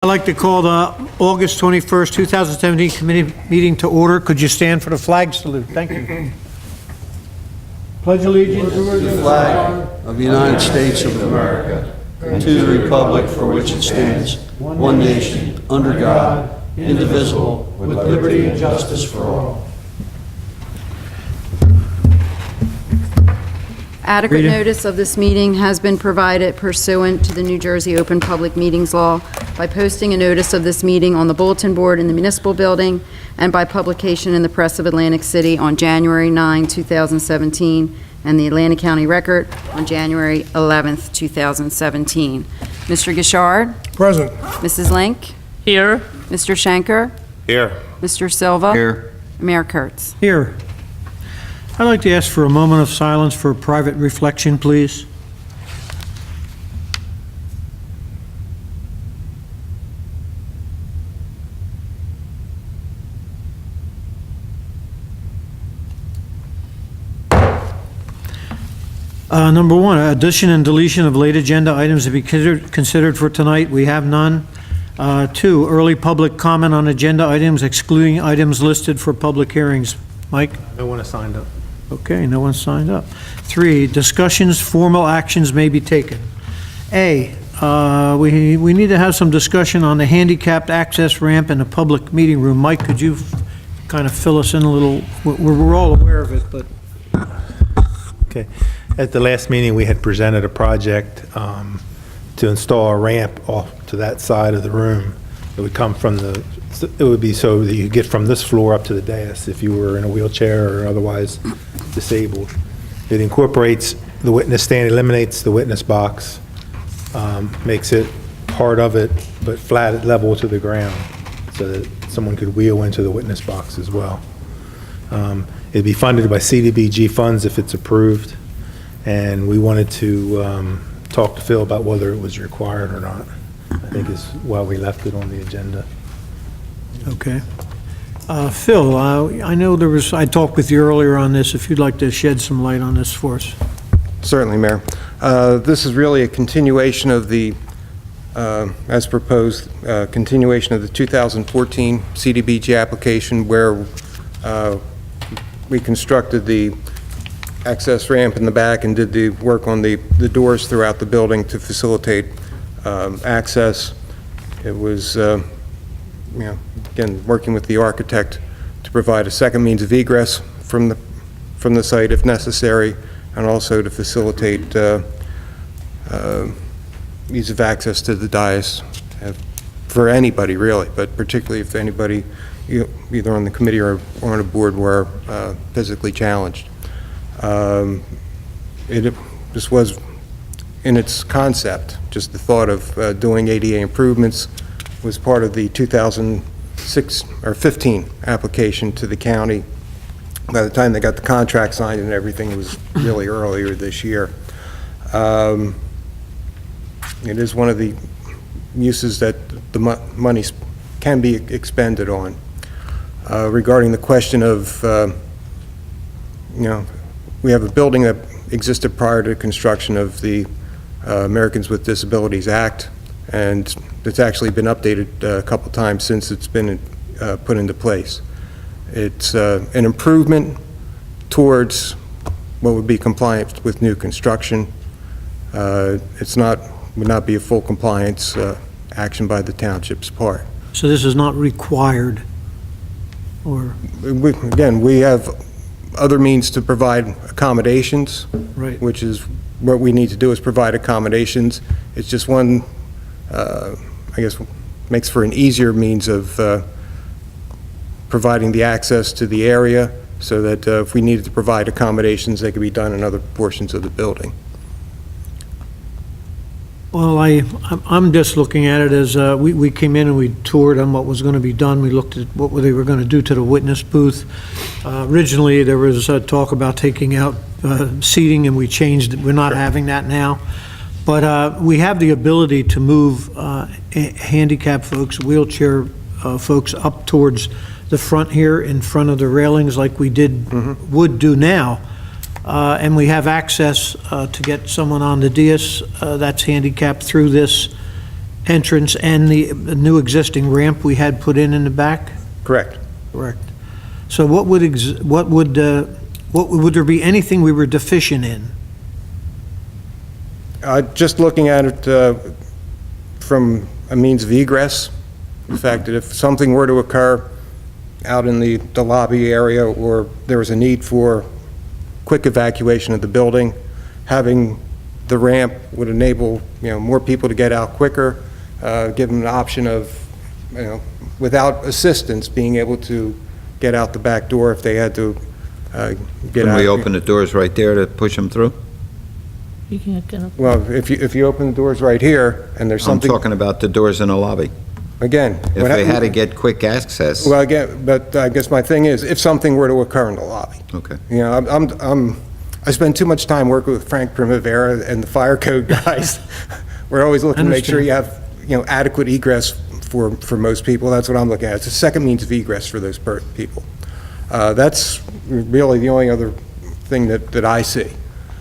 I'd like to call the August 21st, 2017 committee meeting to order. Could you stand for the flag salute? Thank you. Pledge allegiance to the flag of the United States of America, and to the republic for which it stands, one nation, under God, indivisible, with liberty and justice for all. Adequate notice of this meeting has been provided pursuant to the New Jersey Open Public Meetings Law by posting a notice of this meeting on the bulletin board in the municipal building and by publication in the Press of Atlantic City on January 9, 2017, and the Atlantic County Record on January 11, 2017. Mr. Gishard? Present. Mrs. Link? Here. Mr. Schenker? Here. Mr. Silva? Here. Mayor Kurtz? here. I'd like to ask for a moment of silence for private reflection, please. Number one, addition and deletion of late agenda items to be considered for tonight. We have none. Two, early public comment on agenda items excluding items listed for public hearings. Mike? No one has signed up. Okay, no one signed up. Three, discussions, formal actions may be taken. A, we need to have some discussion on the handicapped access ramp in the public meeting room. Mike, could you kind of fill us in a little? We're all aware of it, but. Okay. At the last meeting, we had presented a project to install a ramp off to that side of the room. It would come from it would be so that you get from this floor up to the dais if you were in a wheelchair or otherwise disabled. It incorporates the witness stand, eliminates the witness box, makes it part of it, but flat level to the ground so that someone could wheel into the witness box as well. It'd be funded by CDBG funds if it's approved, and we wanted to talk to Phil about whether it was required or not. I think is why we left it on the agenda. Okay. Phil, I know I talked with you earlier on this, if you'd like to shed some light on this for us. Certainly, Mayor. This is really a continuation of the, as proposed, continuation of the 2014 CDBG application where we constructed the access ramp in the back and did the work on the doors throughout the building to facilitate access. It was, again, working with the architect to provide a second means of egress from the site if necessary, and also to facilitate ease of access to the dais for anybody, really, but particularly if anybody, either on the committee or on a board, were physically challenged. This was, in its concept, just the thought of doing ADA improvements was part of the 2006 or 15 application to the county. By the time they got the contract signed and everything, it was really earlier this year. It is one of the uses that the money can be expended on. Regarding the question of, we have a building that existed prior to construction of the Americans with Disabilities Act, and it's actually been updated a couple times since it's been put into place. It's an improvement towards what would be compliant with new construction. Would not be a full compliance action by the township's part. So this is not required, or? Again, we have other means to provide accommodations, Right. which is what we need to do, is provide accommodations. It's just one, I guess, makes for an easier means of providing the access to the area so that if we needed to provide accommodations, they could be done in other portions of the building. Well, I'm just looking at it as, we came in and we toured on what was going to be done. We looked at what they were going to do to the witness booth. Originally, there was talk about taking out seating, and we changed it. We're not having that now. But we have the ability to move handicapped folks, wheelchair folks up towards the front here in front of the railings like we would do now. And we have access to get someone on the dais that's handicapped through this entrance and the new ramp we had put in the back? Correct. Correct. So what would there be anything we were deficient in? Just looking at it from a means of egress, the fact that if something were to occur out in the lobby area, or there was a need for quick evacuation of the building, having the ramp would enable, more people to get out quicker, give them an option of, without assistance, being able to get out the back door if they had to get out. Can we open the doors right there to push them through? You can't get up. Well, if you open the doors right here, and there's I'm something, talking about the doors in the lobby. again. If they had to get quick access. Well, again, but I guess my thing is, if something were to occur in the lobby. Okay. I spend too much time working with Frank Primavera and the fire code guys. We're always looking to make sure you have, adequate egress for most people. That's what I'm looking at. It's a second means of egress for those people. That's really the only other thing that I see.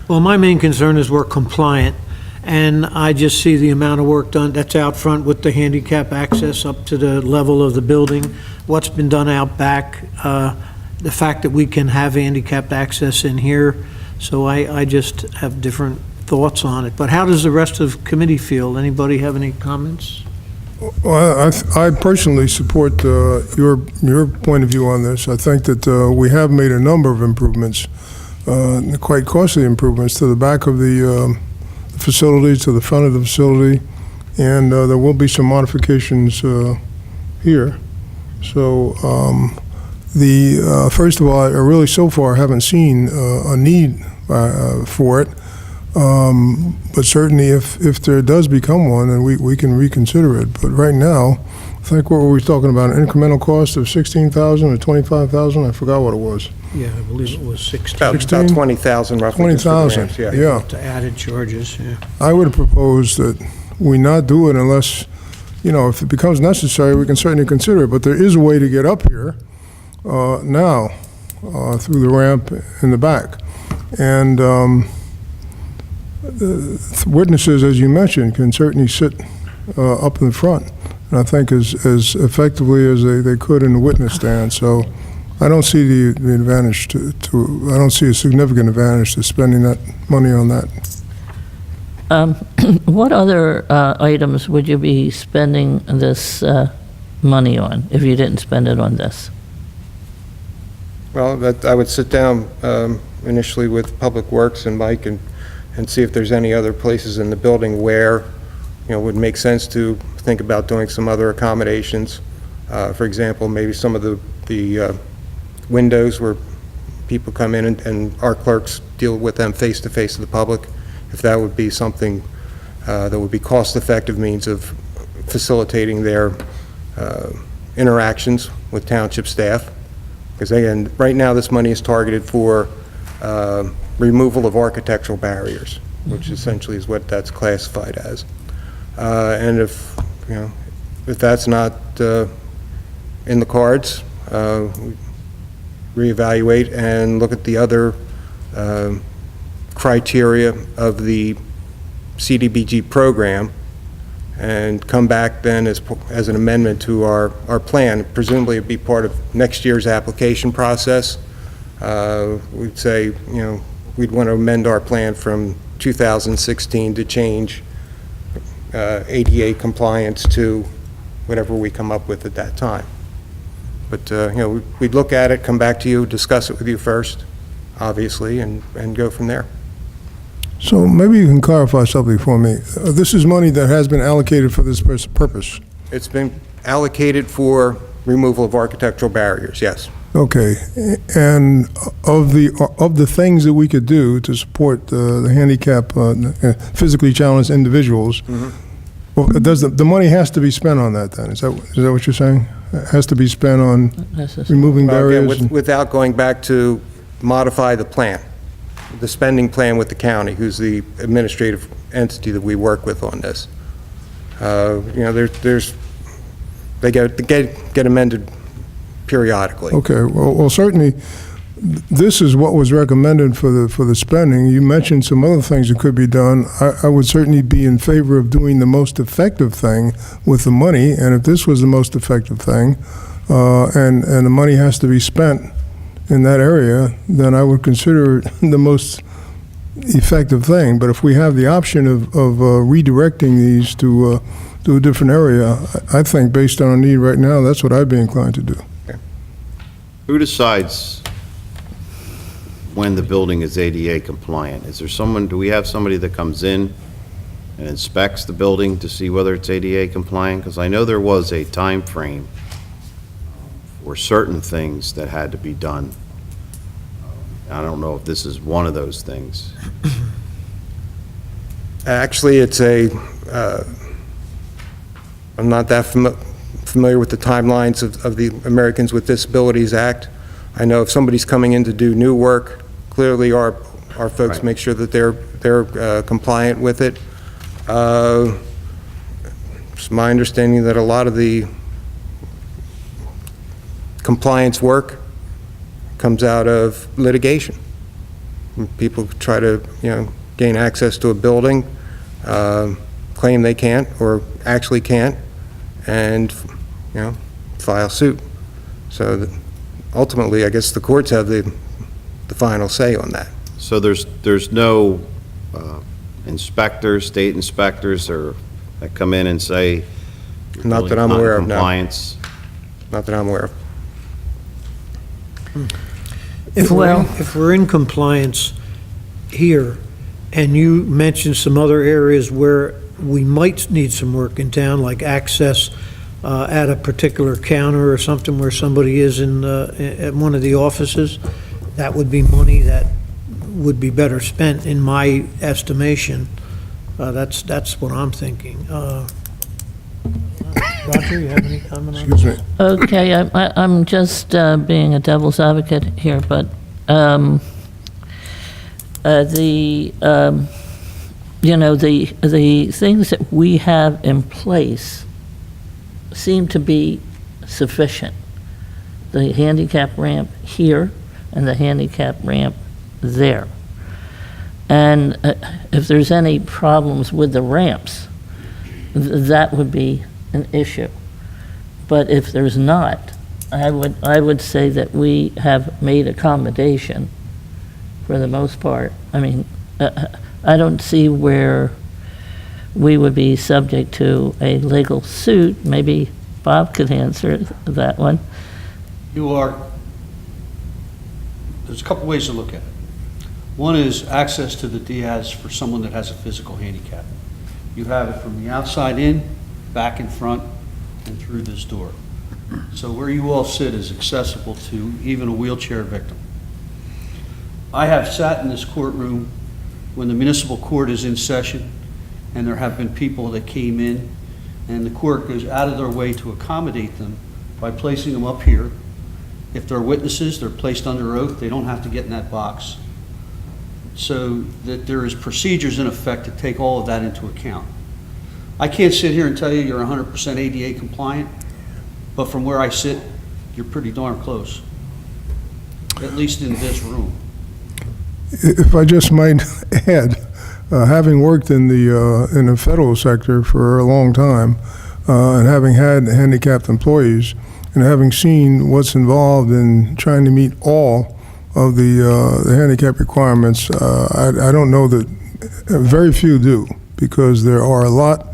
Well, my main concern is we're compliant, and I just see the amount of work done that's out front with the handicap access up to the level of the building, what's been done out back, the fact that we can have handicapped access in here. So I just have different thoughts on it. But how does the rest of the committee feel? Anybody have any comments? Well, I personally support your point of view on this. I think that we have made a number of improvements, quite costly improvements, to the back of the facility, to the front of the facility, and there will be some modifications here. So, first of all, I really so far haven't seen a need for it. But certainly if there does become one, then we can reconsider it. But right now, I think what were we talking about, an incremental cost of $16,000 or $25,000? I forgot what it was. Yeah, I believe it was 16. About 16? 20,000 roughly. just for the 20,000, ramps, yeah. To added charges, yeah. I would propose that we not do it unless, if it becomes necessary, we can certainly consider it. But there is a way to get up here now through the ramp in the back. And witnesses, as you mentioned, can certainly sit up in the front, and I think as effectively as they could in the witness stand. So I don't see the advantage I don't see a significant advantage to spending that money on that. What other items would you be spending this money on if you didn't spend it on this? Well, I would sit down initially with Public Works and Mike and see if there's any other places in the building where, it would make sense to think about doing some other accommodations. For example, maybe some of the windows where people come in and our clerks deal with them face-to-face to the public, if that would be something that would be cost-effective means of facilitating their interactions with township staff. Because again, right now this money is targeted for removal of architectural barriers, which essentially is what that's classified as. And if that's not in the cards, reevaluate and look at the other criteria of the CDBG program and come back then as an amendment to our plan. Presumably it'd be part of next year's application process. We'd say, we'd want to amend our plan from 2016 to change ADA compliance to whatever we come up with at that time. But, we'd look at it, come back to you, discuss it with you first, obviously, and go from there. So maybe you can clarify something for me. This is money that has been allocated for this purpose. It's been allocated for removal of architectural barriers, yes. Okay, and of the things that we could do to support the handicap, physically challenged individuals, well, the money has to be spent on that then? Is that what you're saying? It has to be spent on removing Well, barriers? again, without going back to modify the plan, the spending plan with the county, who's the administrative entity that we work with on this. They get amended periodically. Okay, well, certainly, this is what was recommended for the spending. You mentioned some other things that could be done. I would certainly be in favor of doing the most effective thing with the money, and if this was the most effective thing, and the money has to be spent in that area, then I would consider it the most effective thing. But if we have the option of redirecting these to a different area, I think based on a need right now, that's what I'd be inclined to do. Who decides when the building is ADA compliant? Is there someone, do we have somebody that comes in and inspects the building to see whether it's ADA compliant? Because I know there was a time frame for certain things that had to be done. I don't know if this is one of those things. Actually, it's I'm not that familiar with the timelines of the Americans with Disabilities Act. I know if somebody's coming in to do new work, clearly our folks Right. make sure that they're compliant with it. It's my understanding that a lot of the compliance work comes out of litigation. People try to, gain access to a building, claim they can't or actually can't, and, file suit. So ultimately, I guess the courts have the final say on that. So there's no inspectors, state inspectors, that come in and say, your Not that building's I'm not in aware of, no. compliance? Not that I'm aware of. If we're in compliance here, and you mentioned some other areas where we might need some work in town, like access at a particular counter or something where somebody is at one of the offices, that would be money that would be better spent, in my estimation. That's what I'm thinking. Roger, you have any comment on that? Excuse me. Okay, I'm just being a devil's advocate here, but the things that we have in place seem to be sufficient. The handicap ramp here and the handicap ramp there. And if there's any problems with the ramps, that would be an issue. But if there's not, I would say that we have made accommodation for the most part. I mean, I don't see where we would be subject to a legal suit. Maybe Bob could answer that one. There's a couple ways to look at it. One is access to the Diaz for someone that has a physical handicap. You have it from the outside in, back in front, and through this door. So where you all sit is accessible to even a wheelchair victim. I have sat in this courtroom when the municipal court is in session, and there have been people that came in, and the court goes out of their way to accommodate them by placing them up here. If they're witnesses, they're placed under oath, they don't have to get in that box. So that there is procedures in effect to take all of that into account. I can't sit here and tell you you're 100% ADA compliant, but from where I sit, you're pretty darn close, at least in this room. If I just might add, having worked in the federal sector for a long time, and having had handicapped employees, and having seen what's involved in trying to meet all of the handicap requirements, I don't know that very few do, because there are a lot,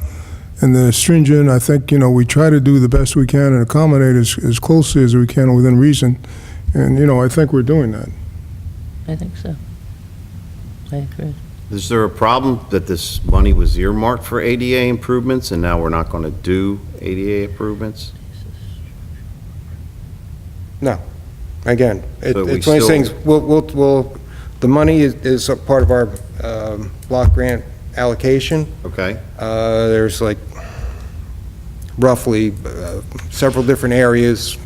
and they're stringent. I think, we try to do the best we can and accommodate as closely as we can within reason, and, I think we're doing that. I think so. I agree. Is there a problem that this money was earmarked for ADA improvements and now we're not going to do ADA improvements? No. Again, So we it's one of these still- things, the money is a part of our block grant allocation. Okay, There's like roughly several different areas.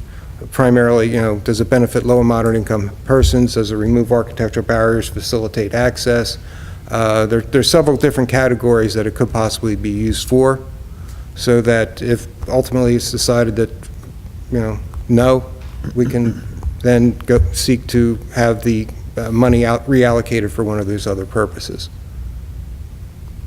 Primarily, does it benefit low and moderate income persons? Does it remove architectural barriers, facilitate access? There's several different categories that it could possibly be used for, so that if ultimately it's decided that, no, then seek to have the money reallocated for one of those other purposes.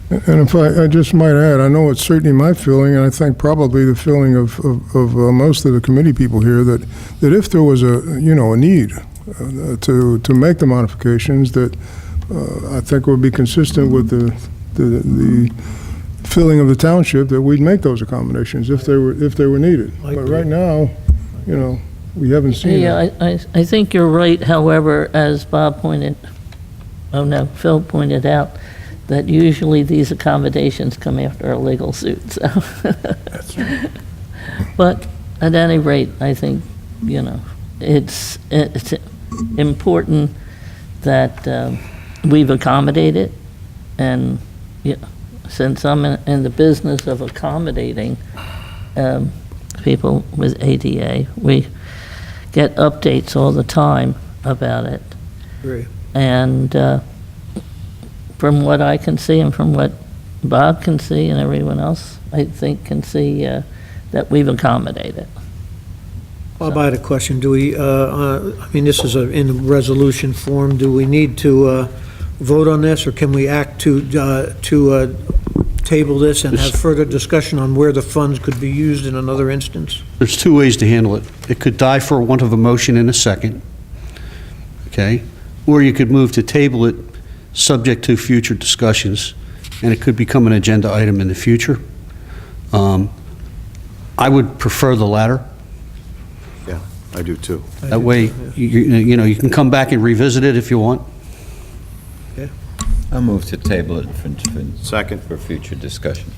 And if I just might add, I know it's certainly my feeling, and I think probably the feeling of most of the committee people here, that if there was a need to make the modifications, that I think would be consistent with the feeling of the township, that we'd make those accommodations if they were needed. I But agree. right now, we haven't seen that. Yeah, I think you're right. However, as Phil pointed out, that usually these accommodations come after a legal suit, so. But at any rate, I think, it's important that we've accommodated, and since I'm in the business of accommodating people with ADA, we get updates all the time about it. Agree. And from what I can see and from what Bob can see and everyone else, I think, can see that we've accommodated. Bob, I had a question. Do we, this is in resolution form. Do we need to vote on this, or can we act to table this and have further discussion on where the funds could be used in another instance? There's two ways to handle it. It could die for want of a motion in a second, okay? Or you could move to table it, subject to future discussions, and it could become an agenda item in the future. I would prefer the latter. Yeah, I do too. That way, you can come back and revisit it if you want. I'll move to table it Second. for future discussion.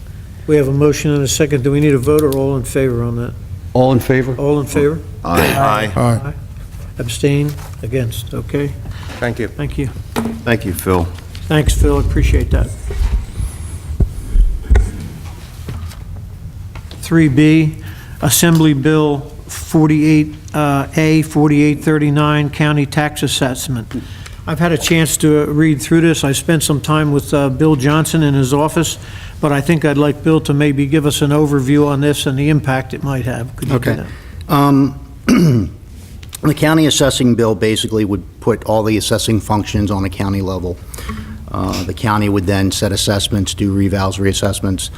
We have a motion and a second. Do we need a vote, or all in favor on that? All in favor? All in favor? Aye. Aye. Abstain? Against? Okay, Thank you. thank you. Thank you, Phil. Thanks, Phil, appreciate that. 3B, Assembly Bill 4839, County Tax Assessment. I've had a chance to read through this. I spent some time with Bill Johnson in his office, but I think I'd like Bill to maybe give us an overview on this and the impact it might have. Could you do Okay. that? The county assessing bill basically would put all the assessing functions on a county level. The county would then set assessments, do revals, reassessments.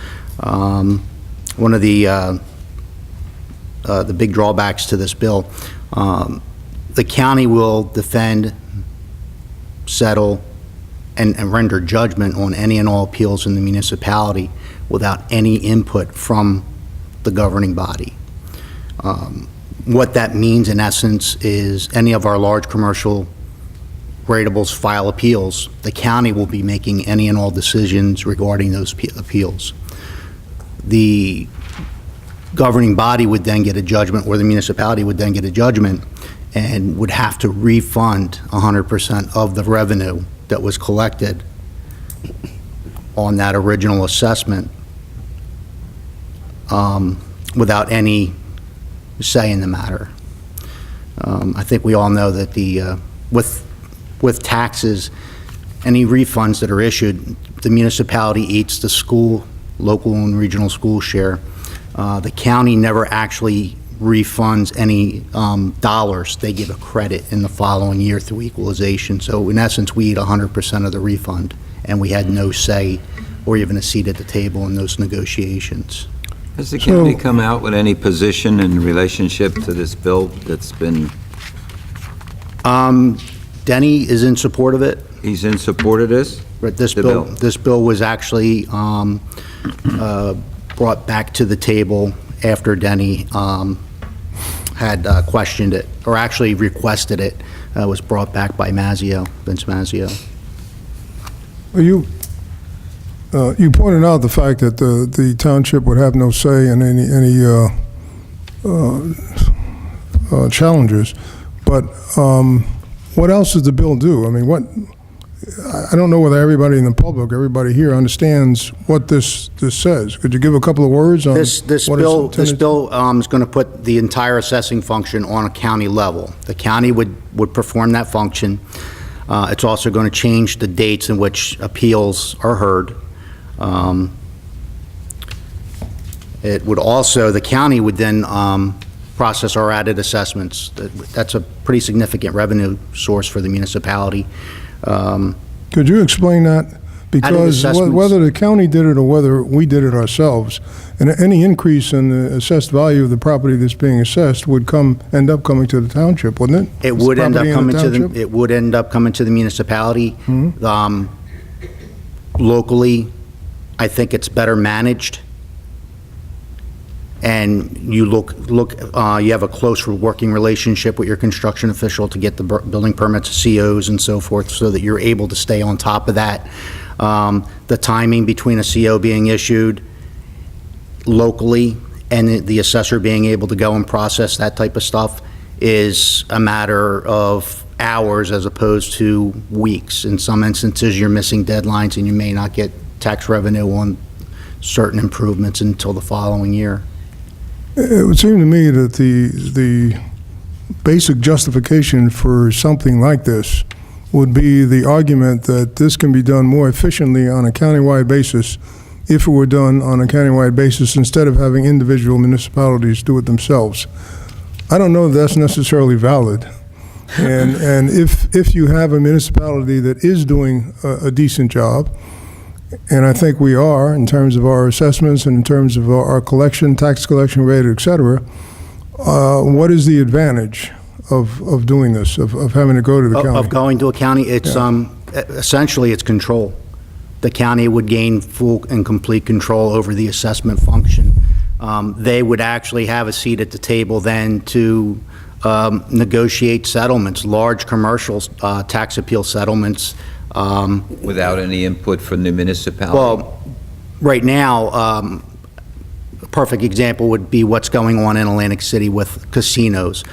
One of the big drawbacks to this bill, the county will defend, settle, and render judgment on any and all appeals in the municipality without any input from the governing body. What that means, in essence, is any of our large commercial ratables file appeals, the county will be making any and all decisions regarding those appeals. The governing body would then get a judgment, or the municipality would then get a judgment, and would have to refund 100% of the revenue that was collected on that original assessment without any say in the matter. I think we all know that with taxes, any refunds that are issued, the municipality eats the school, local and regional school share. The county never actually refunds any dollars. They give a credit in the following year through equalization. So in essence, we eat 100% of the refund, and we had no say or even a seat at the table in those negotiations. Has the county come out with any position in relationship to this bill that's been, Denny is in support of it. he's in support of this? But this The bill, bill. this bill was actually brought back to the table after Denny had questioned it, or actually requested it. It was brought back by Mazzio, Vince Mazzio. Well, you pointed out the fact that the township would have no say in any challenges, but what else does the bill do? I mean, I don't know whether everybody in the public, everybody here understands what this says. Could you give a couple of words on This what it's bill intended? is going to put the entire assessing function on a county level. The county would perform that function. It's also going to change the dates in which appeals are heard. It would also, the county would then process our added assessments. That's a pretty significant revenue source for the municipality. Could you explain that? Because assessments. whether the county did it or whether we did it ourselves, and any increase in the assessed value of the property that's being assessed would end up coming to the township, wouldn't it? It would end up Property in coming to the, township? it would end up coming to the municipality. Locally, I think it's better managed. And you you have a close working relationship with your construction official to get the building permits, COs and so forth, so that you're able to stay on top of that. The timing between a CO being issued locally and the assessor being able to go and process that type of stuff is a matter of hours as opposed to weeks. In some instances, you're missing deadlines and you may not get tax revenue on certain improvements until the following year. It would seem to me that the basic justification for something like this would be the argument that this can be done more efficiently on a countywide basis if it were done on a countywide basis instead of having individual municipalities do it themselves. I don't know if that's necessarily valid. And if you have a municipality that is doing a decent job, and I think we are in terms of our assessments and in terms of our collection, tax collection rate, et cetera, what is the advantage of doing this, of having to go to the county? Of going to a county, it's, essentially, it's control. The county would gain full and complete control over the assessment function. They would actually have a seat at the table then to negotiate settlements, large commercial tax appeal settlements. Without any input from the municipality? Well, right now, a perfect example would be what's going on in Atlantic City with casinos.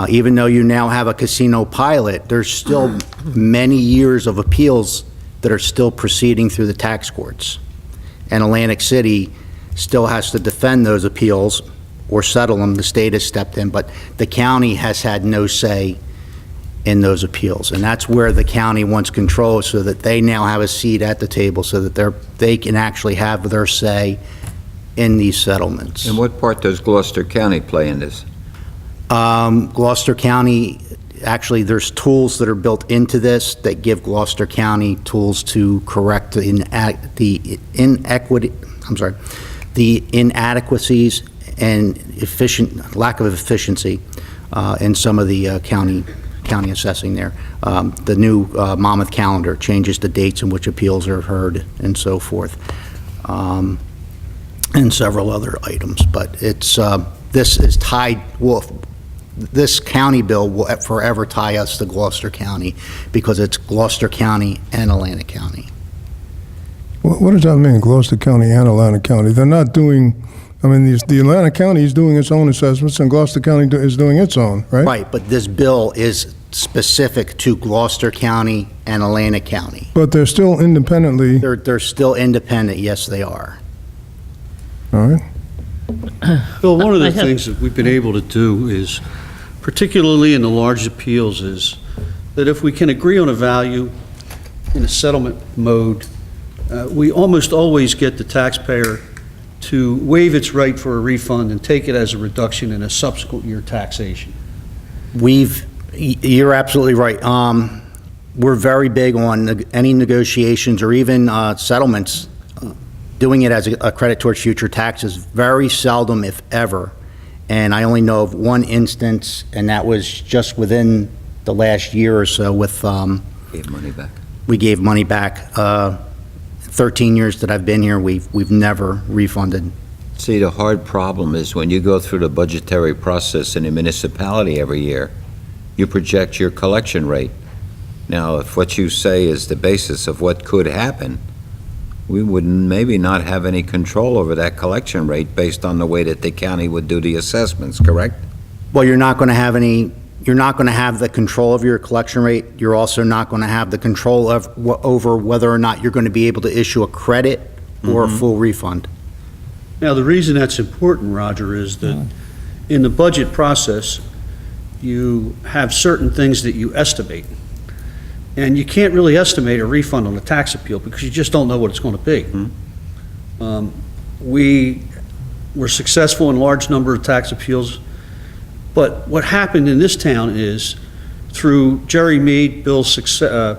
Even though you now have a casino pilot, there's still many years of appeals that are still proceeding through the tax courts. And Atlantic City still has to defend those appeals or settle them. The state has stepped in, but the county has had no say in those appeals. And that's where the county wants control, so that they now have a seat at the table, so that they can actually have their say in these settlements. And what part does Gloucester County play in this? Gloucester County, actually, there's tools that are built into this that give Gloucester County tools to correct the inadequacies and lack of efficiency in some of the county assessing there. The new Monmouth calendar changes the dates in which appeals are heard and so forth, and several other items. But it's this is tied. Well, this county bill will forever tie us to Gloucester County, because it's Gloucester County and Atlantic County. What does that mean, Gloucester County and Atlantic County? They're not doing, I mean, the Atlantic County is doing its own assessments and Gloucester County is doing its own, right? Right, but this bill is specific to Gloucester County and Atlantic County. But they're still independently, They're still independent, yes, they are. all right? Bill, one of I the have- things that we've been able to do is, particularly in the large appeals, is that if we can agree on a value in a settlement mode, we almost always get the taxpayer to waive its right for a refund and take it as a reduction in a subsequent year taxation. You're absolutely right. We're very big on any negotiations or even settlements, doing it as a credit towards future taxes. Very seldom, if ever. And I only know of one instance, and that was just within the last year or so with, Gave money back. we gave money back. 13 years that I've been here, we've never refunded. See, the hard problem is when you go through the budgetary process in a municipality every year, you project your collection rate. Now, if what you say is the basis of what could happen, we would maybe not have any control over that collection rate based on the way that the county would do the assessments, correct? Well, you're not going to have the control of your collection rate. You're also not going to have the control over whether or not you're going to be able to issue a credit or a full refund. Now, the reason that's important, Roger, is that in the budget process, you have certain things that you estimate. And you can't really estimate a refund on a tax appeal because you just don't know what it's going to be. We were successful in a large number of tax appeals But what happened in this town is, through Jerry Mead, Bill's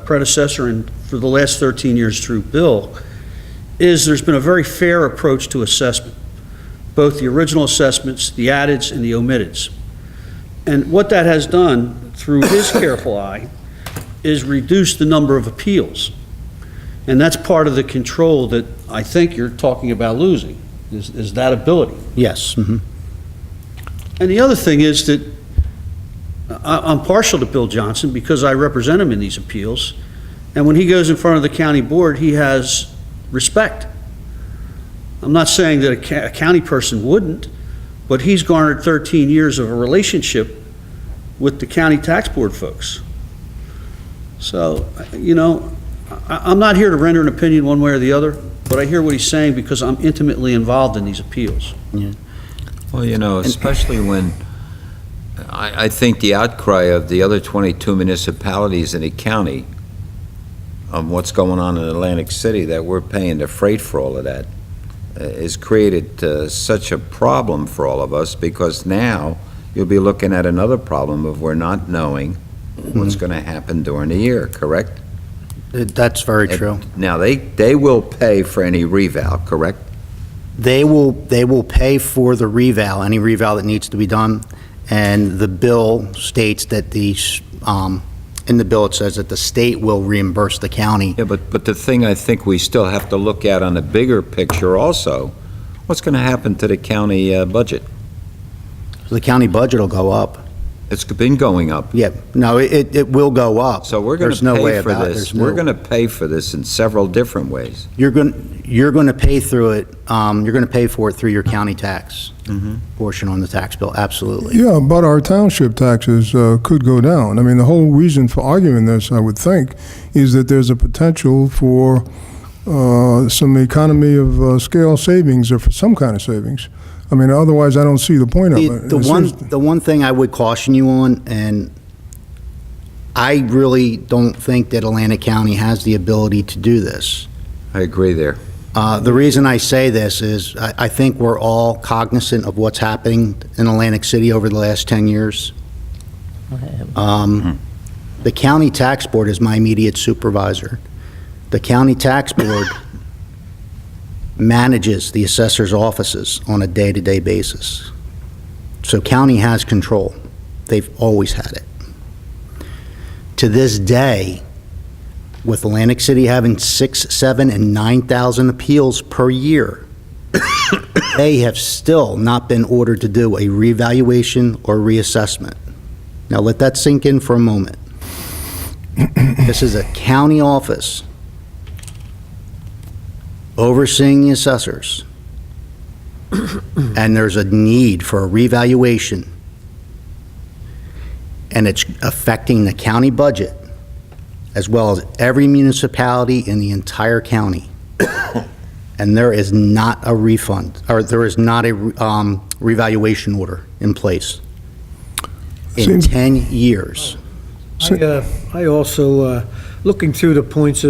predecessor, and for the last 13 years through Bill, is there's been a very fair approach to assessment, both the original assessments, the addeds, and the omitteds. And what that has done, through his careful eye, is reduce the number of appeals. And that's part of the control that I think you're talking about losing, is that ability. Yes. Mhm. And the other thing is that I'm partial to Bill Johnson because I represent him in these appeals. And when he goes in front of the county board, he has respect. I'm not saying that a county person wouldn't, but he's garnered 13 years of a relationship with the county tax board folks. So, I'm not here to render an opinion one way or the other, but I hear what he's saying because I'm intimately involved in these appeals. Well, especially when, I think the outcry of the other 22 municipalities in the county of what's going on in Atlantic City, that we're paying the freight for all of that, has created such a problem for all of us, because now you'll be looking at another problem of we're not knowing what's going to happen during the year, correct? That's very true. Now, they will pay for any reval, correct? They will pay for the reval, any reval that needs to be done, and the bill states that in the bill it says that the state will reimburse the county. Yeah, but the thing I think we still have to look at on the bigger picture also, what's going to happen to the county budget? The county budget will go up. It's been going up. Yeah, no, it will go up. So we're going There's to no pay way for about it. this. There's no- We're going to pay for this in several different ways. You're going to pay through it, you're going to pay for it through your county tax portion on the tax bill, absolutely. Yeah, but our township taxes could go down. I mean, the whole reason for arguing this, I would think, is that there's a potential for some economy of scale savings, or for some kind of savings. I mean, otherwise, I don't see the point of it. The one thing I would caution you on, and I really don't think that Atlantic County has the ability to do this. I agree there. The reason I say this is I think we're all cognizant of what's happening in Atlantic City over the last 10 years. The county tax board is my immediate supervisor. The county tax board manages the assessor's offices on a day-to-day basis. So county has control. They've always had it. To this day, with Atlantic City having 6, 7, and 9,000 appeals per year, they have still not been ordered to do a revaluation or reassessment. Now let that sink in for a moment. This is a county office overseeing the assessors, and there's a need for a revaluation, and it's affecting the county budget as well as every municipality in the entire county. And there is not a refund, or there is not a revaluation order in place in Seems- 10 years. I also, looking through the points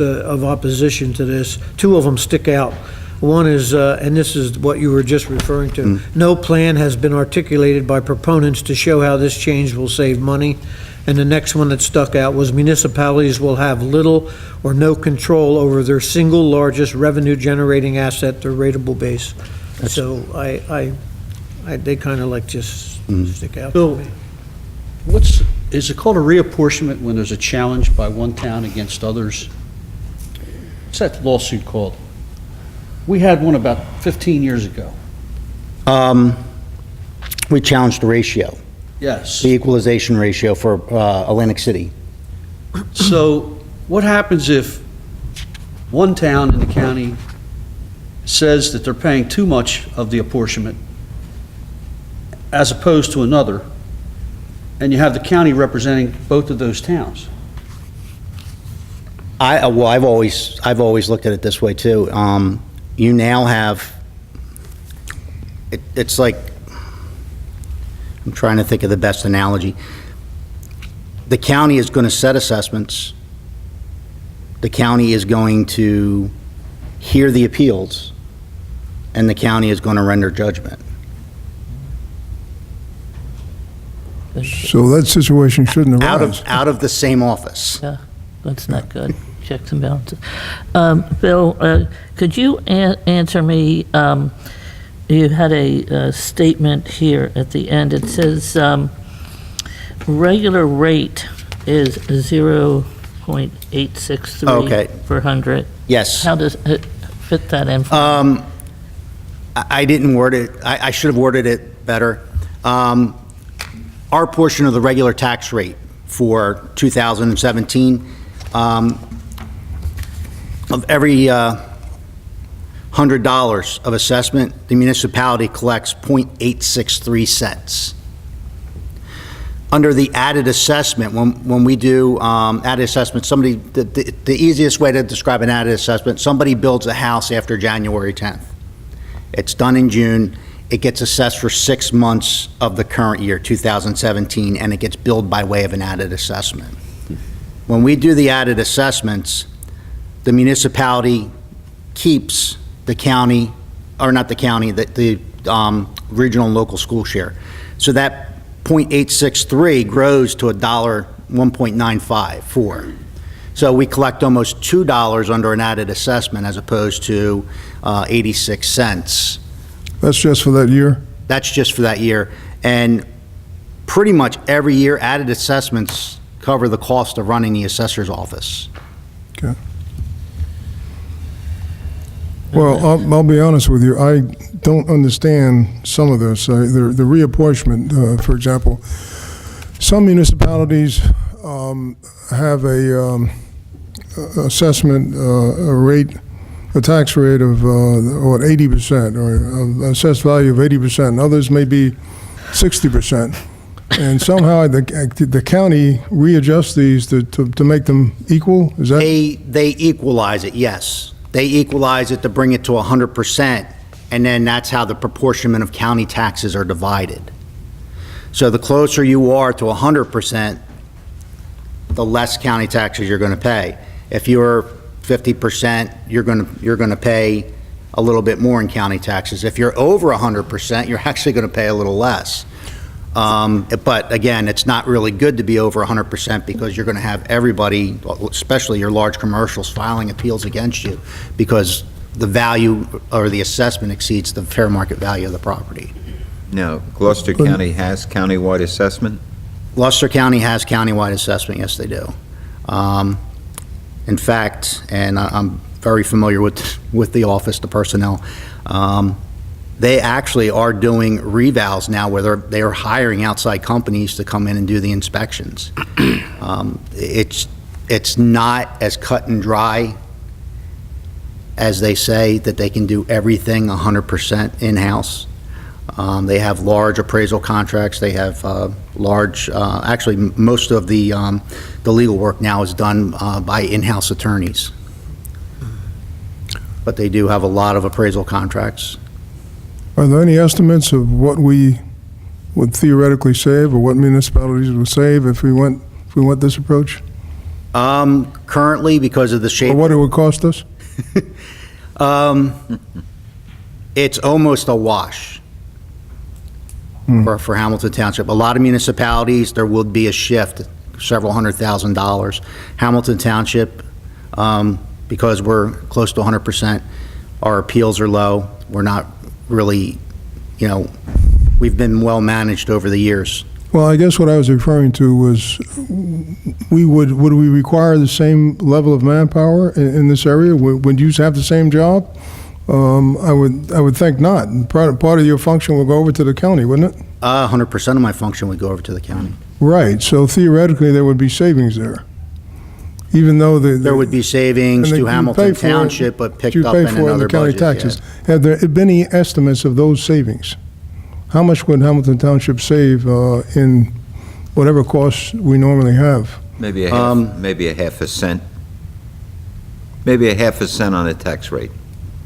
of opposition to this, two of them stick out. One is, and this is what you were just referring to, no plan has been articulated by proponents to show how this change will save money. And the next one that stuck out was municipalities will have little or no control over their single largest revenue-generating asset, their rateable base. So they kind of like just stick out to Bill, me. is it called a reapportionment when there's a challenge by one town against others? What's that lawsuit called? We had one about 15 years ago. We challenged the ratio, Yes. the equalization ratio for Atlantic City. So what happens if one town in the county says that they're paying too much of the apportionment as opposed to another, and you have the county representing both of those towns? Well, I've always looked at it this way too. You now have, it's like, I'm trying to think of the best analogy. The county is going to set assessments. The county is going to hear the appeals, and the county is going to render judgment. So that situation shouldn't arise. out of the same office. Yeah, that's not good. Checks and balances. Bill, could you answer me, you had a statement here at the end. It says, regular rate is 0.863 Okay. per 100. Yes. How does it fit that in? I didn't word it, I should have worded it better. Our portion of the regular tax rate for 2017, of every $100 of assessment, the municipality collects .863 cents. Under the added assessment, when we do added assessment, the easiest way to describe an added assessment, somebody builds a house after January 10th. It's done in June. It gets assessed for 6 months of the current year, 2017, and it gets billed by way of an added assessment. When we do the added assessments, the municipality keeps the county, or not the county, the regional and local school share. So that .863 grows to $1.954. So we collect almost $2 under an added assessment as opposed to 86 cents. That's just for that year? That's just for that year. And pretty much every year, added assessments cover the cost of running the assessor's office. Okay. Well, I'll be honest with you, I don't understand some of this. The reapportionment, for example, some municipalities have a assessment rate, a tax rate of 80%, or an assessed value of 80%, and others may be 60%. And somehow the county readjusts these to make them equal? Is that? They equalize it, yes. They equalize it to bring it to 100%, and then that's how the proportionment of county taxes are divided. So the closer you are to 100%, the less county taxes you're going to pay. If you're 50%, you're going to pay a little bit more in county taxes. If you're over 100%, you're actually going to pay a little less. But again, it's not really good to be over 100% because you're going to have everybody, especially your large commercials, filing appeals against you because the value or the assessment exceeds the fair market value of the property. Now, Gloucester County has countywide assessment? Gloucester County has countywide assessment, yes, they do. In fact, and I'm very familiar with the office, the personnel, they actually are doing revals now where they are hiring outside companies to come in and do the inspections. It's not as cut and dry as they say that they can do everything 100% in-house. They have large appraisal contracts. They have large, actually most of the legal work now is done by in-house attorneys. But they do have a lot of appraisal contracts. Are there any estimates of what we would theoretically save, or what municipalities would save if we went this approach? Currently, because of the shape, Or what it would cost us? it's almost a wash for Hamilton Township. A lot of municipalities, there would be a shift, several $100,000. Hamilton Township, because we're close to 100%, our appeals are low. We're not really, we've been well managed over the years. Well, I guess what I was referring to was, would we require the same level of manpower in this area? Would you have the same job? I would think not. Part of your function will go over to the county, wouldn't it? 100% of my function would go over to the county. Right, so theoretically, there would be savings there, even though There would be savings and to you Hamilton pay for it, Township, but picked you up pay in for it in another the county budget. taxes. Have there been any estimates of those savings? How much would Hamilton Township save in whatever costs we normally have? Maybe a half a cent. Maybe a half a cent on a tax rate.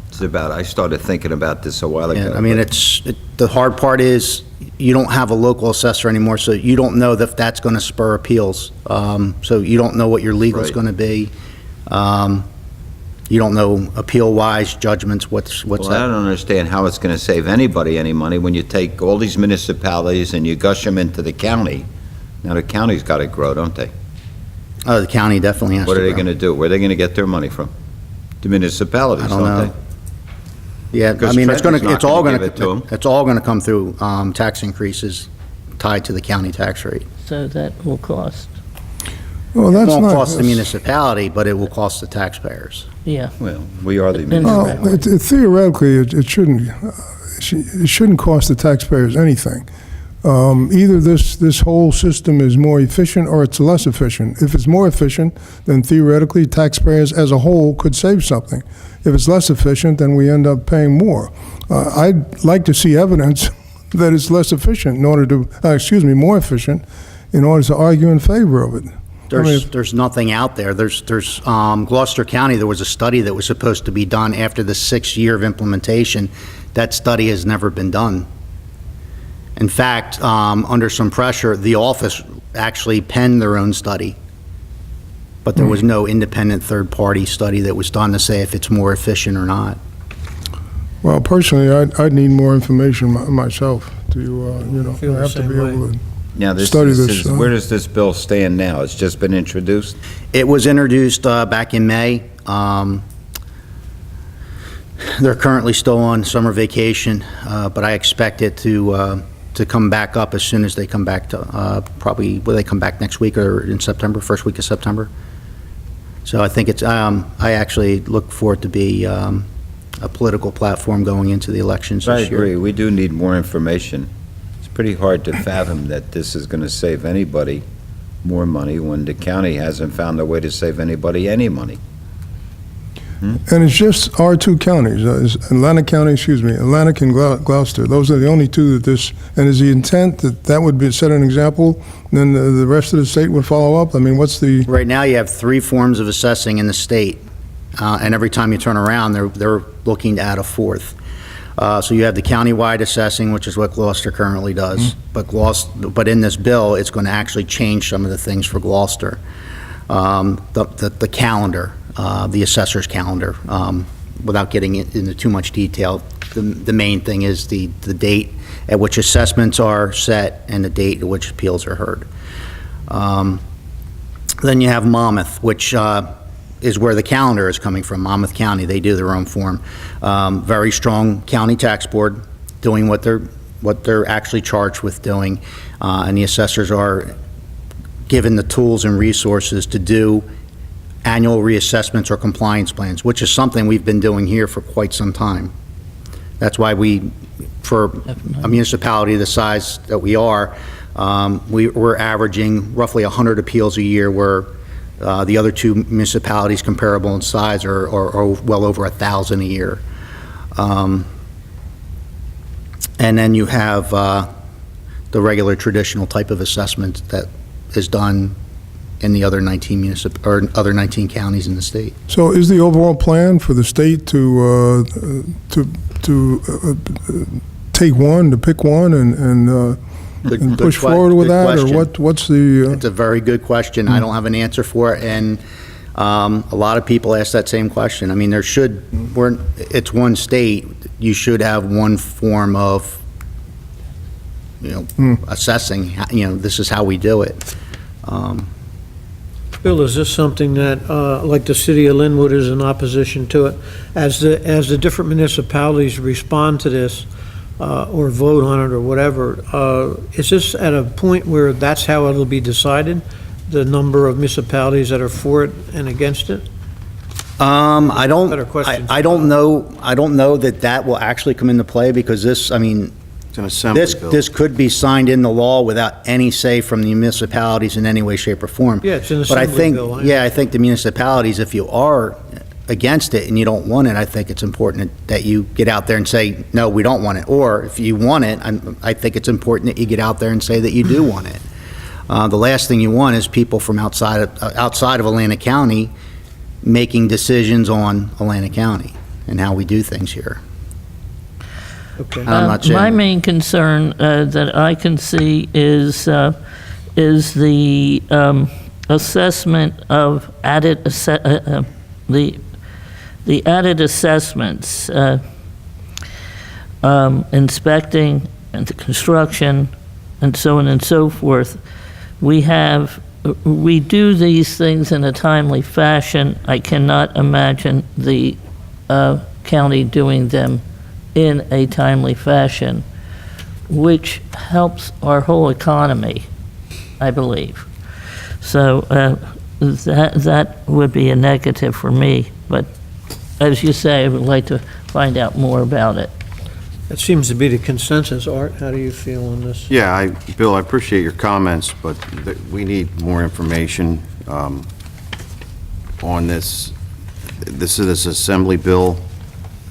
It's about, I started thinking about this a while ago. Yeah, I mean, but- the hard part is you don't have a local assessor anymore, so you don't know if that's going to spur appeals. So you don't know what your legal's Right. going to be. You don't know appeal-wise judgments, what's Well, I that. don't understand how it's going to save anybody any money when you take all these municipalities and you gush them into the county Now, the county's got to grow, don't they? The county definitely has to What are they grow. going to do? Where are they going to get their money from? The municipalities, I don't don't know. Yeah, I Because mean, it's Trenton's not it's all gonna gonna, give it to 'em. it's all gonna come through, tax increases tied to the county tax rate. So that will cost, Well, It that's won't not. cost the municipality, but it will cost the taxpayers. yeah. they? Well, we are the Depends. Well, municipality. theoretically, it shouldn't cost the taxpayers anything. Either this whole system is more efficient or it's less efficient. If it's more efficient, then theoretically, taxpayers as a whole could save something. If it's less efficient, then we end up paying more. I'd like to see evidence that it's less efficient in order to, more efficient, in order to argue in favor of it. There's nothing out there. There's Gloucester County, there was a study that was supposed to be done after the 6th year of implementation. That study has never been done. In fact, under some pressure, the office actually penned their own study, but there was no independent third-party study that was done to say if it's more efficient or not. Well, personally, I'd need more information myself to, Feel I the have to same be able way. to. Now, Study this, where does this bill stand now? It's just been introduced? It was introduced back in May. They're currently still on summer vacation, but I expect it to come back up as soon as they come back to, probably, will they come back next week or in September, first week of September? So I think it's, I actually look for it to be a political platform going into the elections I this year. agree. We do need more information. It's pretty hard to fathom that this is going to save anybody more money when the county hasn't found a way to save anybody any money. And it's just our two counties, it's Atlantic County, Atlantic and Gloucester. Those are the only two that this, and is the intent that would be, set an example, then the rest of the state would follow up? I mean, what's the, Right now, you have 3 forms of assessing in the state, and every time you turn around, they're looking to add a 4th. So you have the countywide assessing, which is what Gloucester currently does, but in this bill, it's going to actually change some of the things for Gloucester. The calendar, the assessor's calendar, without getting into too much detail, the main thing is the date at which assessments are set and the date at which appeals are heard. Then you have Monmouth, which is where the calendar is coming from, Monmouth County. They do their own form. Very strong county tax board doing what they're actually charged with doing, and the assessors are given the tools and resources to do annual reassessments or compliance plans, which is something we've been doing here for quite some time. That's why for a municipality the size that we are, we're averaging roughly 100 appeals a year, where the other 2 municipalities comparable in size are well over 1,000 a year. And then you have the regular traditional type of assessment that is done in the other 19 other 19 counties in the state. so is the overall plan for the state to take one, to pick one and push forward with that? Or what's the, It's a very good question. I don't have an answer for it, and a lot of people ask that same question. I mean, it's one state, you should have one form of, assessing, this is how we do it. Bill, is this something that, like the city of Linwood is in opposition to it? As the different municipalities respond to this, or vote on it or whatever, is this at a point where that's how it'll be decided? The number of municipalities that are for it and against it? I don't, Better question. I don't know that will actually come into play, because this, I mean, It's an assembly bill. this could be signed into law without any say from the municipalities in any way, shape, or form. Yeah, it's an But I assembly think, bill. I think the municipalities, if you are against it and you don't want it, I think it's important that you get out there and say, no, we don't want it. Or if you want it, I think it's important that you get out there and say that you do want it. The last thing you want is people from outside of Atlantic County making decisions on Atlantic County and how we do things here. Okay. I'm not saying- My main concern that I can see is the assessment of the added assessments, inspecting and the construction and so on and so forth, we do these things in a timely fashion. I cannot imagine the county doing them in a timely fashion, which helps our whole economy, I believe. So that would be a negative for me, but as you say, I would like to find out more about it. That seems to be the consensus. Art, how do you feel on this? Yeah, Bill, I appreciate your comments, but we need more information on this. This is this assembly bill,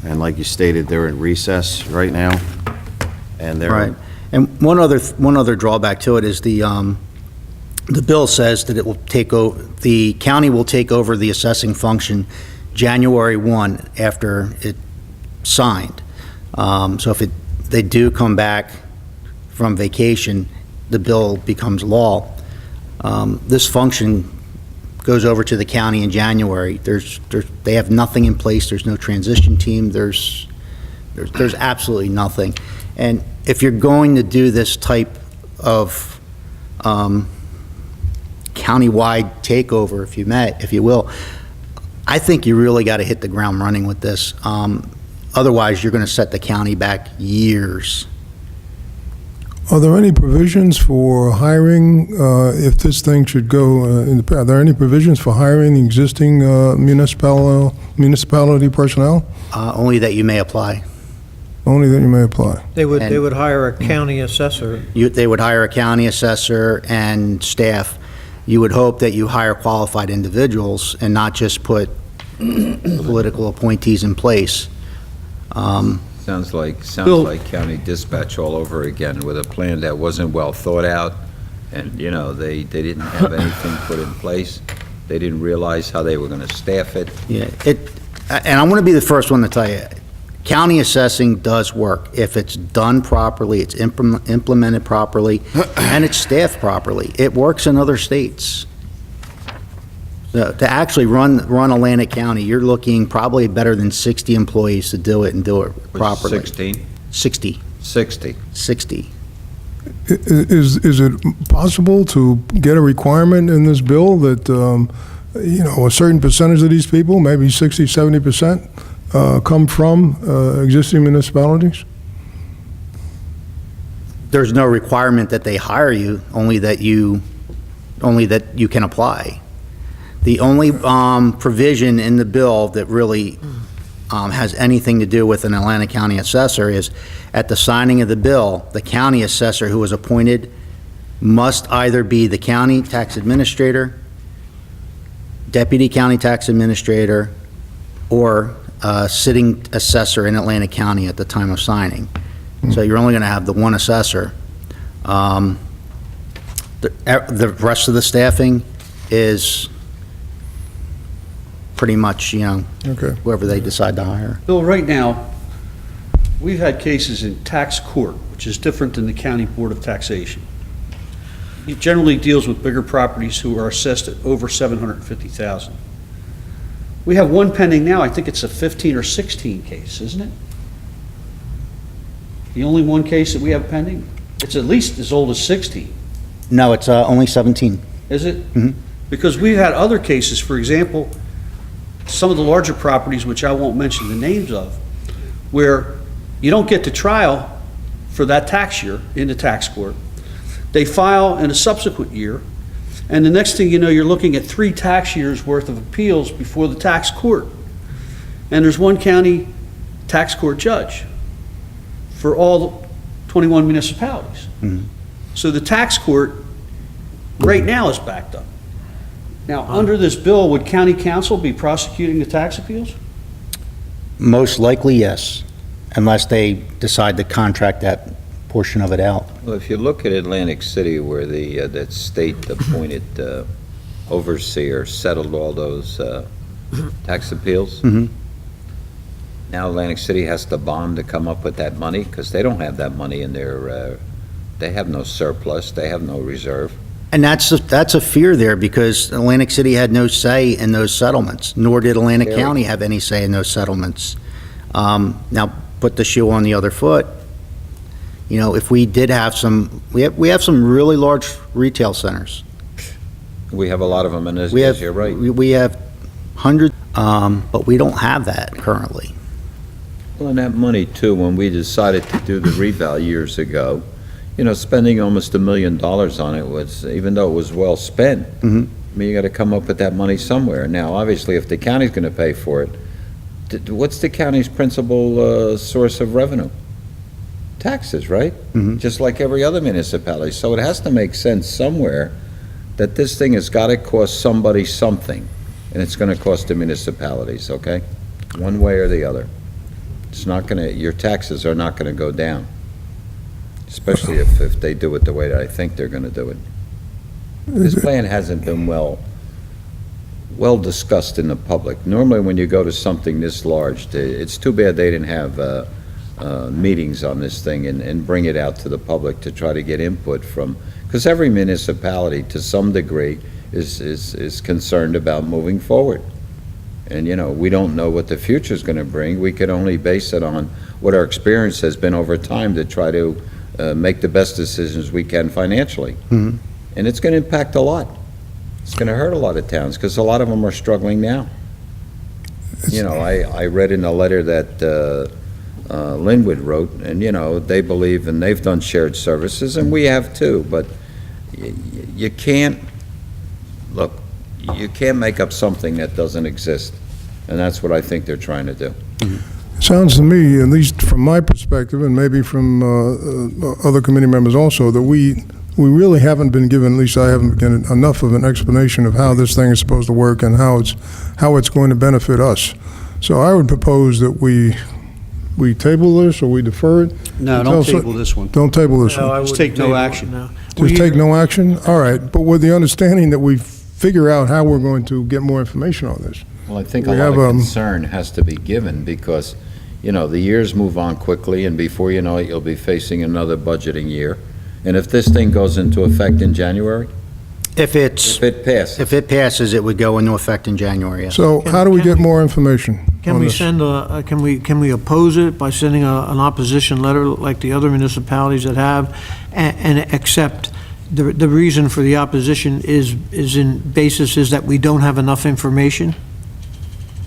and like you stated, they're in recess right now, and they're... Right. And one other drawback to it is the bill says that it will take over, the county will take over the assessing function January 1 after it's signed. So if they do come back from vacation, the bill becomes law. This function goes over to the county in January. They have nothing in place. There's no transition team. There's absolutely nothing. And if you're going to do this type of countywide takeover, if you will, I think you really got to hit the ground running with this. Otherwise, you're going to set the county back years. Are there any provisions for hiring, if this thing should go, are there any provisions for hiring existing municipality personnel? Only that you may apply. Only that you may apply. They would hire a county assessor. They would hire a county assessor and staff. You would hope that you hire qualified individuals and not just put political appointees in place. Sounds like Bill- county dispatch all over again with a plan that wasn't well thought out. And, they didn't have anything put in place. They didn't realize how they were going to staff it. Yeah, and I want to be the first one to tell you, county assessing does work. If it's done properly, it's implemented properly, and it's staffed properly. It works in other states. To actually run Atlantic County, you're looking probably better than 60 employees to do it and do it properly. 16? 60. 60. 60. Is it possible to get a requirement in this bill that, a certain percentage of these people, maybe 60, 70%, come from existing municipalities? There's no requirement that they hire you, only that you can apply. The only provision in the bill that really has anything to do with an Atlantic County assessor is, at the signing of the bill, the county assessor who is appointed must either be the county tax administrator, deputy county tax administrator, or sitting assessor in Atlantic County at the time of signing. So you're only going to have the one assessor. The rest of the staffing is pretty much, Okay. whoever they decide to hire. Bill, right now, we've had cases in tax court, which is different than the County Board of Taxation. It generally deals with bigger properties who are assessed at over $750,000. We have one pending now. I think it's a 15 or 16 case, isn't it? The only one case that we have pending? It's at least as old as 16, No, it's only 17. is it? Mhm. Because we've had other cases, for example, some of the larger properties, which I won't mention the names of, where you don't get to trial for that tax year in the tax court. They file in a subsequent year, and the next thing you know, you're looking at 3 tax years' worth of appeals before the tax court. And there's one county tax court judge for all 21 municipalities. Mhm. So the tax court right now is backed up. Now, under this bill, would county council be prosecuting the tax appeals? Most likely, yes, unless they decide to contract that portion of it out. Well, if you look at Atlantic City, where that state-appointed overseer settled all those tax appeals, Mhm. now Atlantic City has to bond to come up with that money, because they don't have that money in their, they have no surplus, they have no reserve. And that's a fear there, because Atlantic City had no say in those settlements, nor did Atlantic Really? County have any say in those settlements. Now, put the shoe on the other foot. if we did have we have some really large retail centers. We have a lot of them, and as We have, you're right. we have hundreds, but we don't have that currently. Well, and that money too, when we decided to do the reval years ago, spending almost $1 million on it was, even though it was well spent, Mhm. I mean, you gotta come up with that money somewhere. Now, obviously, if the county's gonna pay for it, what's the county's principal, source of revenue? Taxes, right? Mhm. Just like every other municipality. So it has to make sense somewhere that this thing has gotta cost somebody something, and it's gonna cost the municipalities, okay? One way or the other. It's not gonna, your taxes are not gonna go down, especially if they do it the way that I think they're gonna do it. This plan hasn't been well discussed in the public. Normally, when you go to something this large, it's too bad they didn't have meetings on this thing and bring it out to the public to try to get input from, because every municipality, to some degree, is concerned about moving forward. And, we don't know what the future's gonna bring. We can only base it on what our experience has been over time to try to make the best decisions we can financially. Mhm. And it's gonna impact a lot. It's gonna hurt a lot of towns, because a lot of them are struggling now. I read in a letter that Linwood wrote, and, they believe, and they've done shared services, and we have too, but you can't make up something that doesn't exist, and that's what I think they're trying to do. Sounds to me, at least from my perspective, and maybe from other committee members also, that we really haven't been given, at least I haven't been given enough of an explanation of how this thing is supposed to work and how it's going to benefit us. So I would propose that we table this, or we defer it? No, don't table this one. Don't table this No, one. I Just wouldn't take no table it, action. no. Just take no action? All right, but with the understanding that we figure out how we're going to get more information on this. Well, I think a We lot have, of concern has to be given, because, the years move on quickly, and before you know it, you'll be facing another budgeting year. And if this thing goes into effect in January, If if it passes, it passes, it would go into effect in January, yes. So how do we get more information Can on we this? send can we oppose it by sending an opposition letter like the other municipalities that have, and accept the reason for the opposition is that we don't have enough information?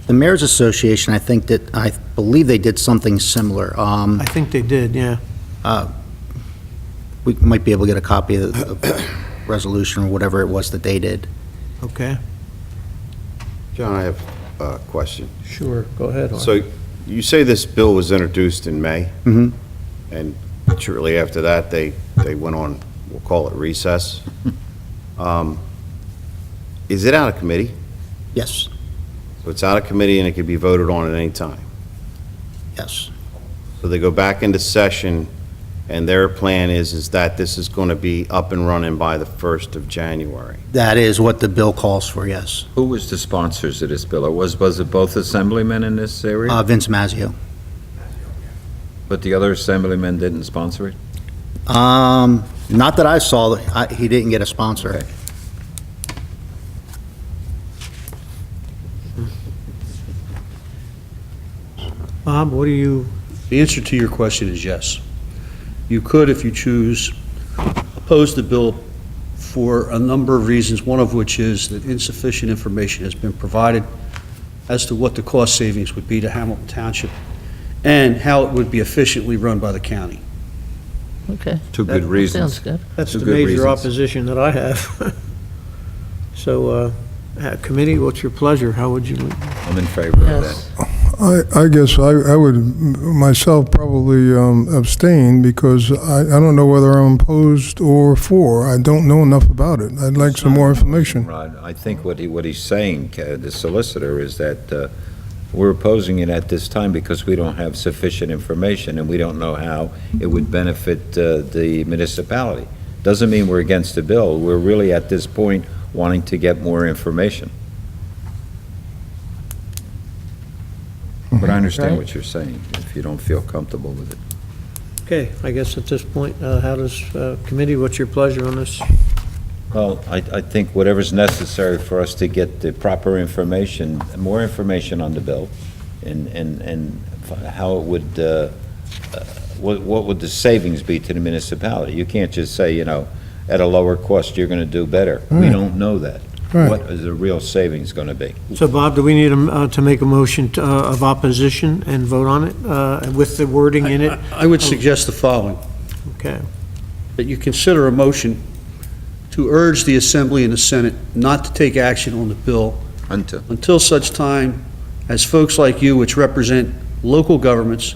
The Mayor's Association, I believe they did something similar. I think they did, yeah. We might be able to get a copy of the resolution or whatever it was that they did. Okay, John, I have a question. sure, go ahead. Art. So you say this bill was introduced in May, Mhm. and shortly after that, they went on, we'll call it recess. Is it out of committee? Yes, So it's out of committee and it can be voted on at any time? yes. So they go back into session, and their plan is that this is going to be up and running by the 1st of January? That is what the bill calls for, yes. who was the sponsors of this bill? Or was it both assemblymen in this area? Vince Mazzio. But the other assemblymen didn't sponsor it? Not that I saw, he didn't get a sponsor. Okay. Bob, what do you, The answer to your question is yes. You could, if you choose, oppose the bill for a number of reasons, one of which is that insufficient information has been provided as to what the cost savings would be to Hamilton Township and how it would be efficiently run by the county. Okay. Two good That reasons. Sounds good. that's Two the good major reasons. opposition that I have. So, committee, what's your pleasure? How would you? I'm in favor of Yes. that. I guess I would myself probably abstain, because I don't know whether I'm opposed or for. I don't know enough about it. I'd like some more information. Rod, I think what he's saying, the solicitor, is that we're opposing it at this time because we don't have sufficient information, and we don't know how it would benefit the municipality. Doesn't mean we're against the bill. We're really, at this point, wanting to get more information. But I understand Right. what you're saying, if you don't feel comfortable with it. Okay, I guess at this point, how does, committee, what's your pleasure on this? Well, I think whatever's necessary for us to get the proper information, more information on the bill, and how it would what would the savings be to the municipality? You can't just say, at a lower cost, you're going to do better. We Right. don't know that. Right. What is the real savings going to be? So Bob, do we need to make a motion of opposition and vote on it with the wording in it? I would suggest the following, Okay. that you consider a motion to urge the Assembly and the Senate not to take action on the bill until such time as folks like you, which represent local governments,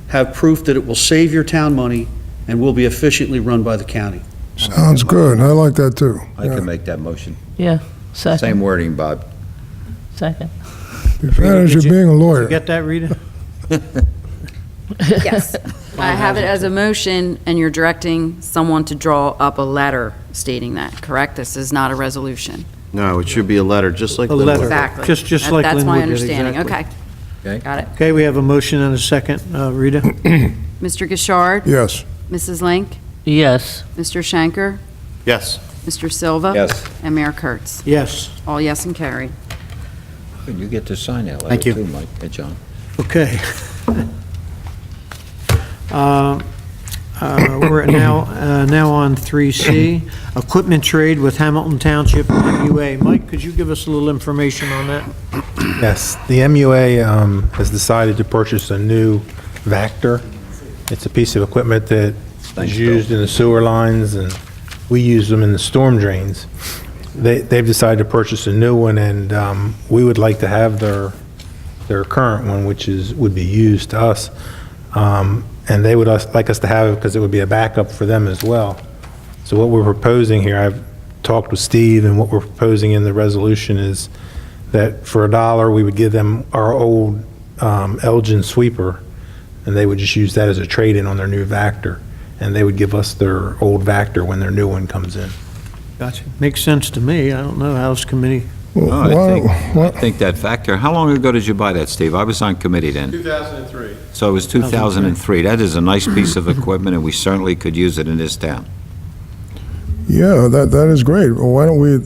have proof that it will save your town money and will be efficiently run by the county. Sounds good. I like that, too. I can make that motion. Yeah, Same second, wording, Bob. second. The advantage of being a lawyer. Get that, Rita? Yes. I have it as a motion, and you're directing someone to draw up a letter stating that, correct? This is not a resolution. No, it should be a letter, just like A Linwood. letter. Exactly. Just That- like That's my Linwood did, understanding. exactly. Okay. Okay. Got it. Okay, we have a motion and a second. Rita? Mr. Gishard? Yes. Mrs. Link? Yes, Mr. Shanker? Yes. Mr. Silva? Yes. And Mayor Kurtz? Yes. All yes and carried. Good, you get to sign that Thank letter you. too, Mike. Hey, John. Okay. We're now on 3C, equipment trade with Hamilton Township MUA. Mike, could you give us a little information on that? Yes, the MUA has decided to purchase a new Vector. It's a piece of equipment that Thanks, is used in the sewer lines, and we use them in the storm drains. They've decided to purchase a new one, and we would like to have their current one, which would be used to us. And they would like us to have it because it would be a backup for them as well. So what we're proposing here, I've talked with Steve, and what we're proposing in the resolution is that for $1, we would give them our old Elgin sweeper, and they would just use that as a trade-in on their new Vector. And they would give us their old Vector when their new one comes in. Gotcha. Makes sense to me. I don't know, House Committee. No, I Why- think that Vector, how long ago did you buy that, Steve? I was on committee then. 2003. So it was 2003. That is a nice piece of equipment, and we certainly could use it in this town. Yeah, that is great. Well, why don't we,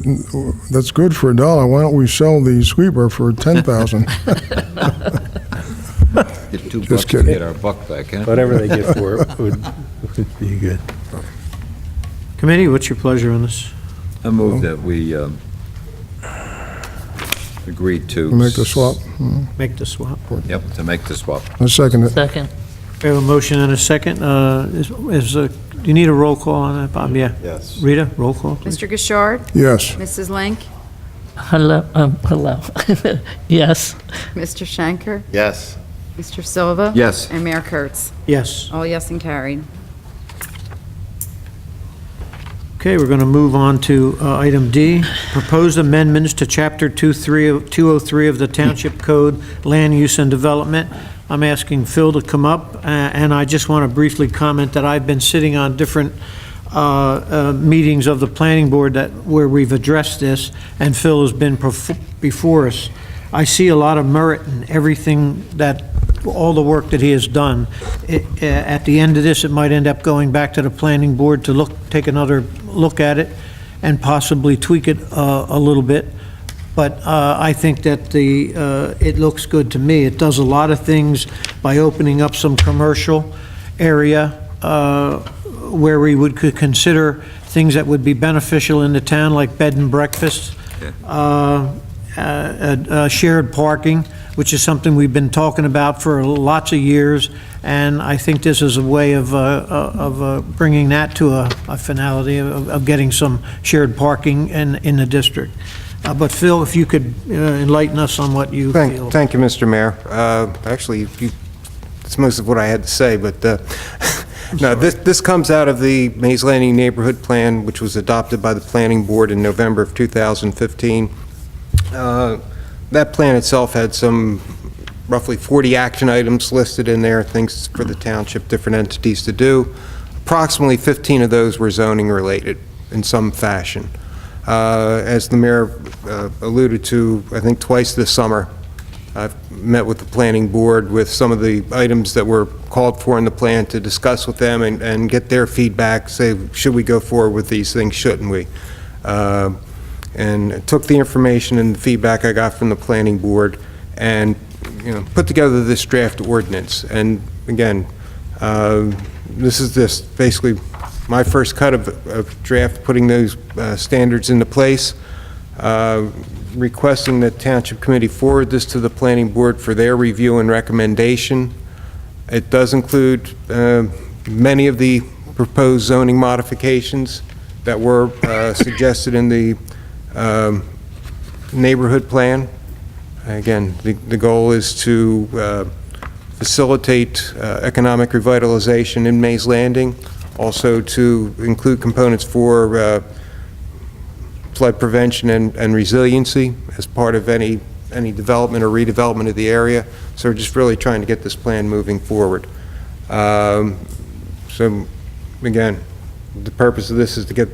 that's good for $1. Why don't we sell the sweeper for $10,000? Get $2 Just to kidding. get our buck back, huh? Whatever they get for it would be good. Committee, what's your pleasure on this? I move that we agreed to... Make the swap? Make the swap. Yep, to make the swap. I second it. second. We have a motion and a second. Do you need a roll call on that, Bob? Yeah. Yes. Rita, roll call, please. Mr. Gishard? Yes. Mrs. Link? Hello, hello. Yes, Mr. Shanker? Yes. Mr. Silva? Yes. And Mayor Kurtz? Yes. All yes and carried. Okay, we're going to move on to item D, proposed amendments to Chapter 203 of the Township Code, Land Use and Development. I'm asking Phil to come up, and I just want to briefly comment that I've been sitting on different meetings of the planning board where we've addressed this, and Phil has been before us. I see a lot of merit in everything all the work that he has done. At the end of this, it might end up going back to the planning board to take another look at it and possibly tweak it a little bit. But I think that it looks good to me. It does a lot of things by opening up some commercial area where we could consider things that would be beneficial in the town, like bed and breakfast, shared parking, which is something we've been talking about for lots of years, and I think this is a way of bringing that to a finality, of getting some shared parking in the district. But Phil, if you could enlighten us on what you feel. Thank you, Mr. Mayor. Actually, it's most of what I had to say, but no, this comes out of the Mays Landing Neighborhood Plan, which was adopted by the Planning Board in November of 2015. That plan itself had some roughly 40 action items listed in there, things for the township, different entities to do. Approximately 15 of those were zoning related in some fashion. As the mayor alluded to, I think twice this summer, I've met with the planning board with some of the items that were called for in the plan to discuss with them and get their feedback, say, should we go forward with these things, shouldn't we? And took the information and the feedback I got from the planning board and, put together this draft ordinance. And again, This is just basically my first cut of draft, putting those standards into place, requesting that Township Committee forward this to the Planning Board for their review and recommendation. It does include many of the proposed zoning modifications that were suggested in the neighborhood plan. Again, the goal is to facilitate economic revitalization in Mays Landing, also to include components for flood prevention and resiliency as part of any development or redevelopment of the area. So we're just really trying to get this plan moving forward. So again, the purpose of this is to get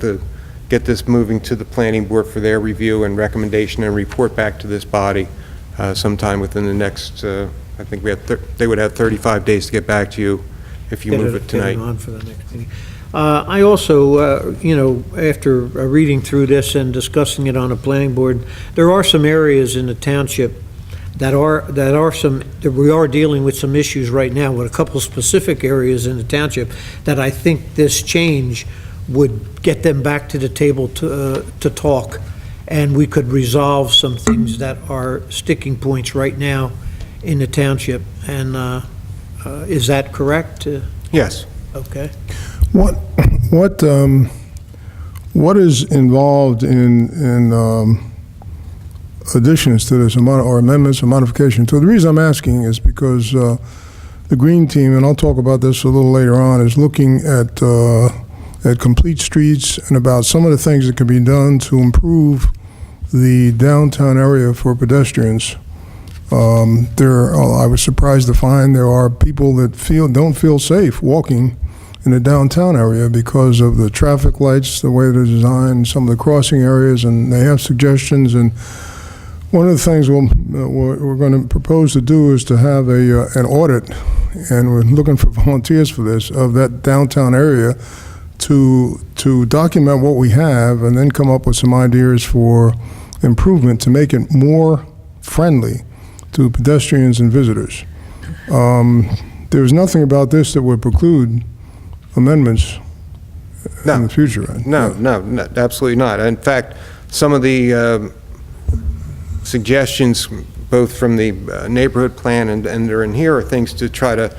this moving to the Planning Board for their review and recommendation and report back to this body sometime within the next, I think they would have 35 days to get back to you if you move it tonight. Get it on for the next meeting. I also, after reading through this and discussing it on the planning board, there are some areas in the township that we are dealing with some issues right now with a couple specific areas in the township that I think this change would get them back to the table to talk, and we could resolve some things that are sticking points right now in the township. And is that correct? Yes. Okay. What is involved in additions to this, or amendments or modifications? So the reason I'm asking is because the Green Team, and I'll talk about this a little later on, is looking at complete streets and about some of the things that can be done to improve the downtown area for pedestrians. I was surprised to find there are people that don't feel safe walking in the downtown area because of the traffic lights, the way they're designed, some of the crossing areas, and they have suggestions. And one of the things we're going to propose to do is to have an audit, and we're looking for volunteers for this, of that downtown area to document what we have and then come up with some ideas for improvement to make it more friendly to pedestrians and visitors. There's nothing about this that would preclude amendments in the future, right? No, absolutely not. In fact, some of the suggestions, both from the neighborhood plan and they're in here, are things to try to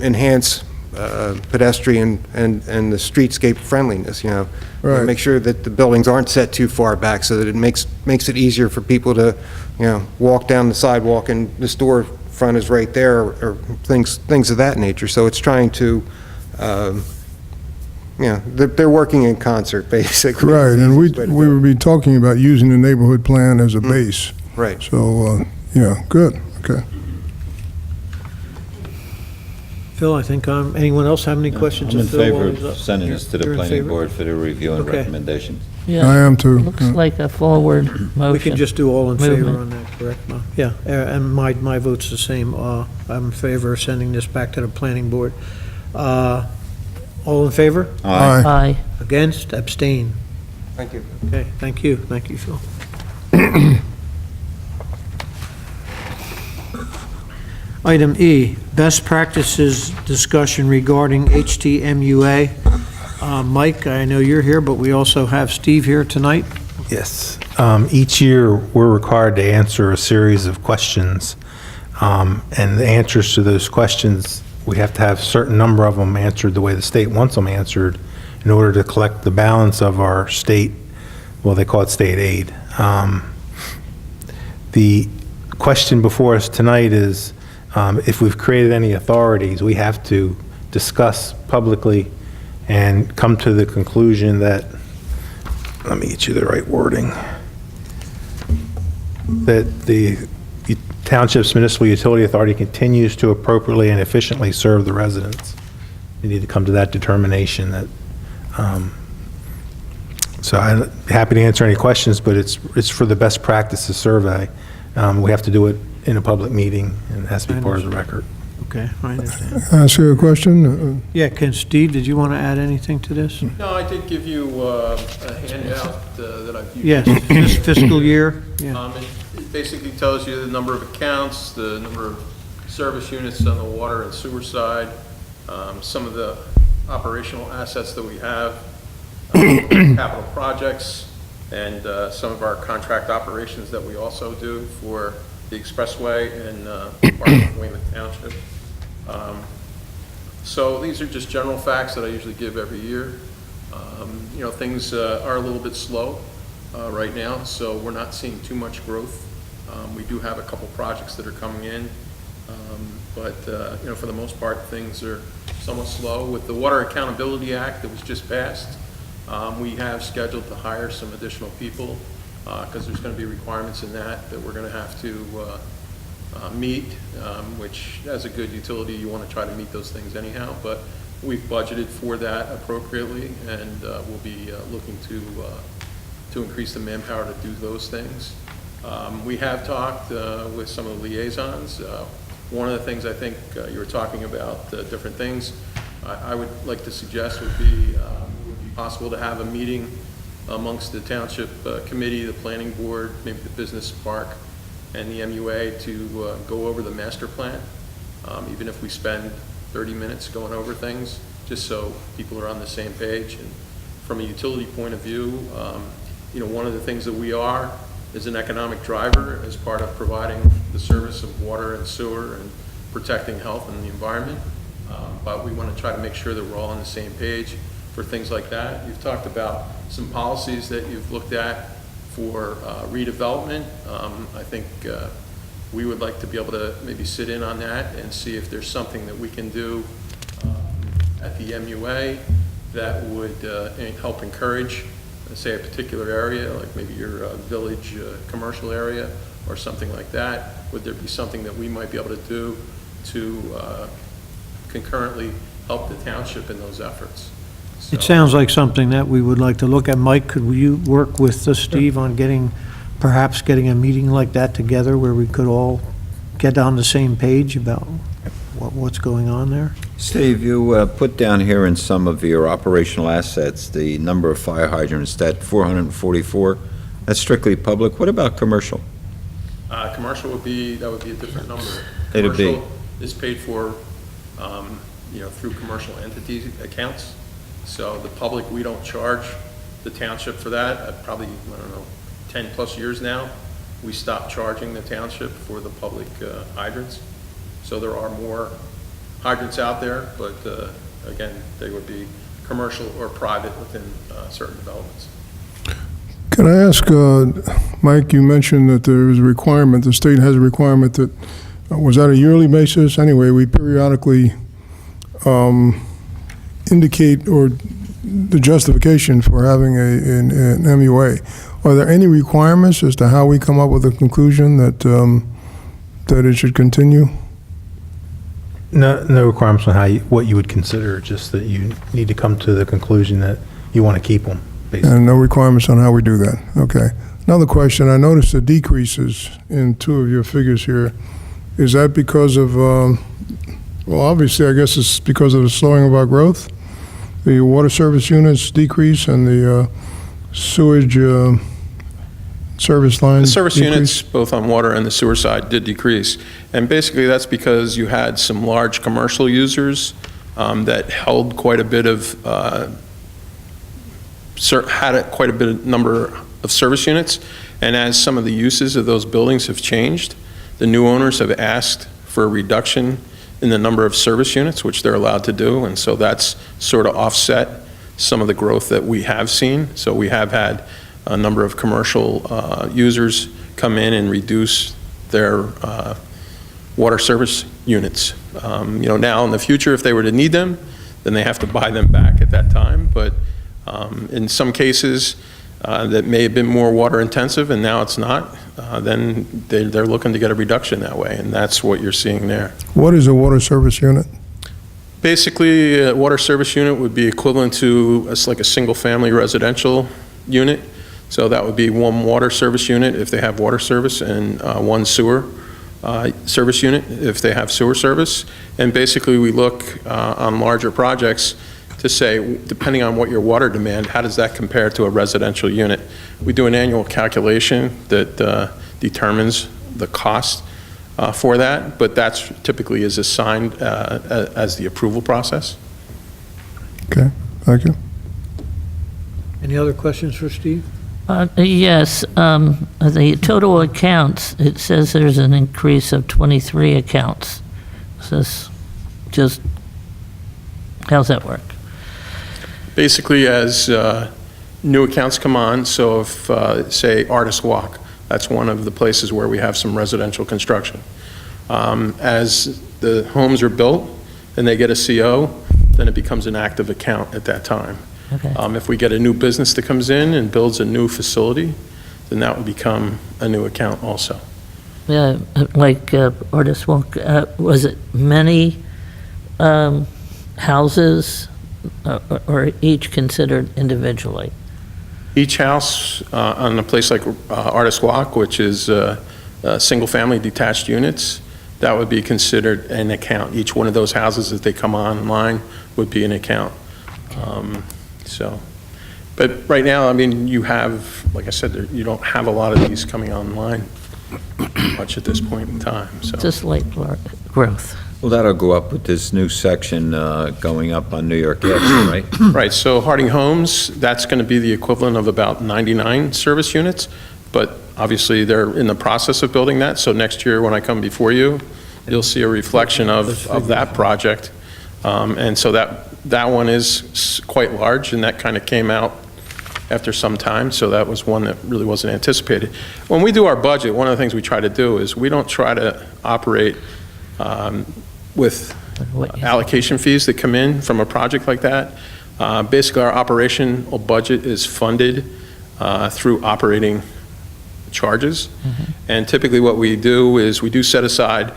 enhance pedestrian and the streetscape friendliness, Right. Make sure that the buildings aren't set too far back so that it makes it easier for people to, walk down the sidewalk and the store front is right there, or things of that nature. So it's trying to, they're working in concert, basically. Right, and we would be talking about using the neighborhood plan as a base. Right. So, good, okay. Phil, I think anyone else have any questions? I'm in of Phil while favor he's up? of sending this to the You're in planning favor? board for the review and Okay. recommendations. Yeah, I am too. looks like a forward motion. We can just do all in favor Movement. on that, correct? Yeah, and my vote's the same. I'm in favor of sending this back to the planning board. All in favor? Aye. Aye. Against? Abstain? Thank you. Okay, thank you, Phil. Item E, best practices discussion regarding HTMUA. Mike, I know you're here, but we also have Steve here tonight. Yes. Each year, we're required to answer a series of questions, and the answers to those questions, we have to have a certain number of them answered the way the state wants them answered in order to collect the balance of our state, well, they call it state aid. The question before us tonight is, if we've created any authorities, we have to discuss publicly and come to the conclusion that, let me get you the right wording, that the Township's Municipal Utility Authority continues to appropriately and efficiently serve the residents. We need to come to that determination that, so I'm happy to answer any questions, but it's for the best practices survey. We have to do it in a public meeting, and it has to be part of the record. Okay, I understand. Can I ask you a question? Yeah, Steve, did you want to add anything to this? No, I did give you a handout that I've used. Yes, this fiscal year? Yeah. It basically tells you the number of accounts, the number of service units on the water and sewer side, some of the operational assets that we have, capital projects, and some of our contract operations that we also do for the expressway and part of Weymouth Township. So these are just general facts that I usually give every year. Things are a little bit slow right now, so we're not seeing too much growth. We do have a couple projects that are coming in, but for the most part, things are somewhat slow. With the Water Accountability Act that was just passed, we have scheduled to hire some additional people because there's going to be requirements in that we're going to have to meet, which as a good utility, you want to try to meet those things anyhow, but we've budgeted for that appropriately, and we'll be looking to increase the manpower to do those things. We have talked with some of the liaisons. One of the things I think you were talking about, different things, I would like to suggest would be possible to have a meeting amongst the Township Committee, the Planning Board, maybe the Business Park, and the MUA to go over the master plan, even if we spend 30 minutes going over things, just so people are on the same page. And from a utility point of view, one of the things that we are is an economic driver as part of providing the service of water and sewer and protecting health and the environment. But we want to try to make sure that we're all on the same page for things like that. You've talked about some policies that you've looked at for redevelopment. I think we would like to be able to maybe sit in on that and see if there's something that we can do at the MUA that would help encourage, say, a particular area, like maybe your village commercial area or something like that. Would there be something that we might be able to do to concurrently help the township in those efforts? It sounds like something that we would like to look at. Mike, could you work with Steve on perhaps getting a meeting like that together where we could all get on the same page about what's going on there? Steve, you put down here in some of your operational assets, the number of fire hydrants, that 444, that's strictly public. What about commercial? Commercial would be a different number. It'd be. Commercial is paid for, through commercial entity accounts. So the public, we don't charge the township for that. Probably, 10 plus years now, we stopped charging the township for the public hydrants. So there are more hydrants out there, but again, they would be commercial or private within certain developments. Can I ask, Mike, you mentioned that there is a requirement, the state has a requirement that, was that a yearly basis? Anyway, we periodically indicate or the justification for having an MUA. Are there any requirements as to how we come up with a conclusion that that it should continue? No requirements on what you would consider, just that you need to come to the conclusion that you want to keep them, basically. And no requirements on how we do that. Okay. Another question, I noticed the decreases in two of your figures here. Is that because of, well, obviously, I guess it's because of the slowing of our growth? The water service units decrease and the sewage service lines The service decrease? units, both on water and the sewer side, did decrease. And basically, that's because you had some large commercial users that held quite a bit of, quite a bit of number of service units. And as some of the uses of those buildings have changed, the new owners have asked for a reduction in the number of service units, which they're allowed to do. And so that's sort of offset some of the growth that we have seen. So we have had a number of commercial users come in and reduce their water service units. Now in the future, if they were to need them, then they have to buy them back at that time. But in some cases that may have been more water intensive and now it's not, then they're looking to get a reduction that way, and that's what you're seeing there. What is a water service unit? Basically, a water service unit would be equivalent to like a single-family residential unit. So that would be one water service unit if they have water service, and one sewer service unit if they have sewer service. And basically, we look on larger projects to say, depending on what your water demand, how does that compare to a residential unit? We do an annual calculation that determines the cost for that, but that's typically is assigned as the approval process. Okay, thank you. Any other questions for Steve? Yes, the total accounts, it says there's an increase of 23 accounts. Is this just, how's that work? Basically, as new accounts come on, so if, say, Artist Walk, that's one of the places where we have some residential construction. As the homes are built and they get a CO, then it becomes an active account at that time. Okay. If we get a new business that comes in and builds a new facility, then that would become a new account also. Yeah, like Artist Walk, was it many houses or each considered individually? Each house on a place like Artist Walk, which is single-family detached units, that would be considered an account. Each one of those houses, as they come online, would be an account. But right now, I mean, you have, like I said, you don't have a lot of these coming online much at this point in time, so. Just like growth. Well, that'll go up with this new section going up on New York Avenue, right? Right, so Harding Homes, that's going to be the equivalent of about 99 service units, but obviously they're in the process of building that, so next year when I come before you, you'll see a reflection of that project. And so that one is quite large, and that kind of came out after some time, so that was one that really wasn't anticipated. When we do our budget, one of the things we try to do is we don't try to operate with allocation fees that come in from a project like that. Basically, our operational budget is funded through operating charges. And typically what we do is we do set aside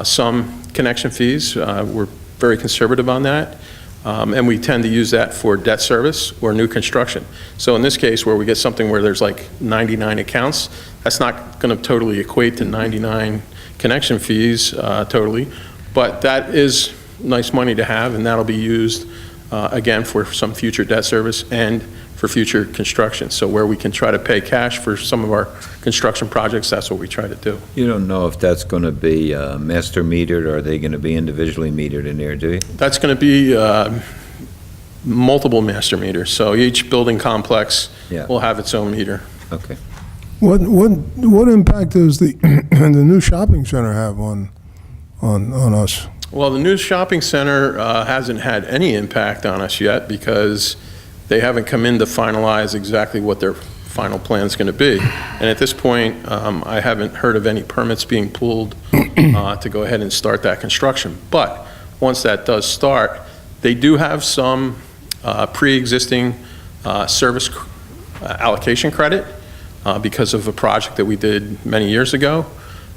some connection fees. We're very conservative on that. And we tend to use that for debt service or new construction. So in this case, where we get something where there's like 99 accounts, that's not going to totally equate to 99 connection fees totally, but that is nice money to have, and that'll be used again for some future debt service and for future construction. So where we can try to pay cash for some of our construction projects, that's what we try to do. You don't know if that's going to be master metered, or are they going to be individually metered in there, do you? That's going to be multiple master meters. So each building complex Yeah. will have its own meter. Okay. What impact does the the new shopping center have on us? Well, the new shopping center hasn't had any impact on us yet because they haven't come in to finalize exactly what their final plan is going to be. And at this point, I haven't heard of any permits being pulled to go ahead and start that construction. But once that does start, they do have some pre-existing service allocation credit because of a project that we did many years ago.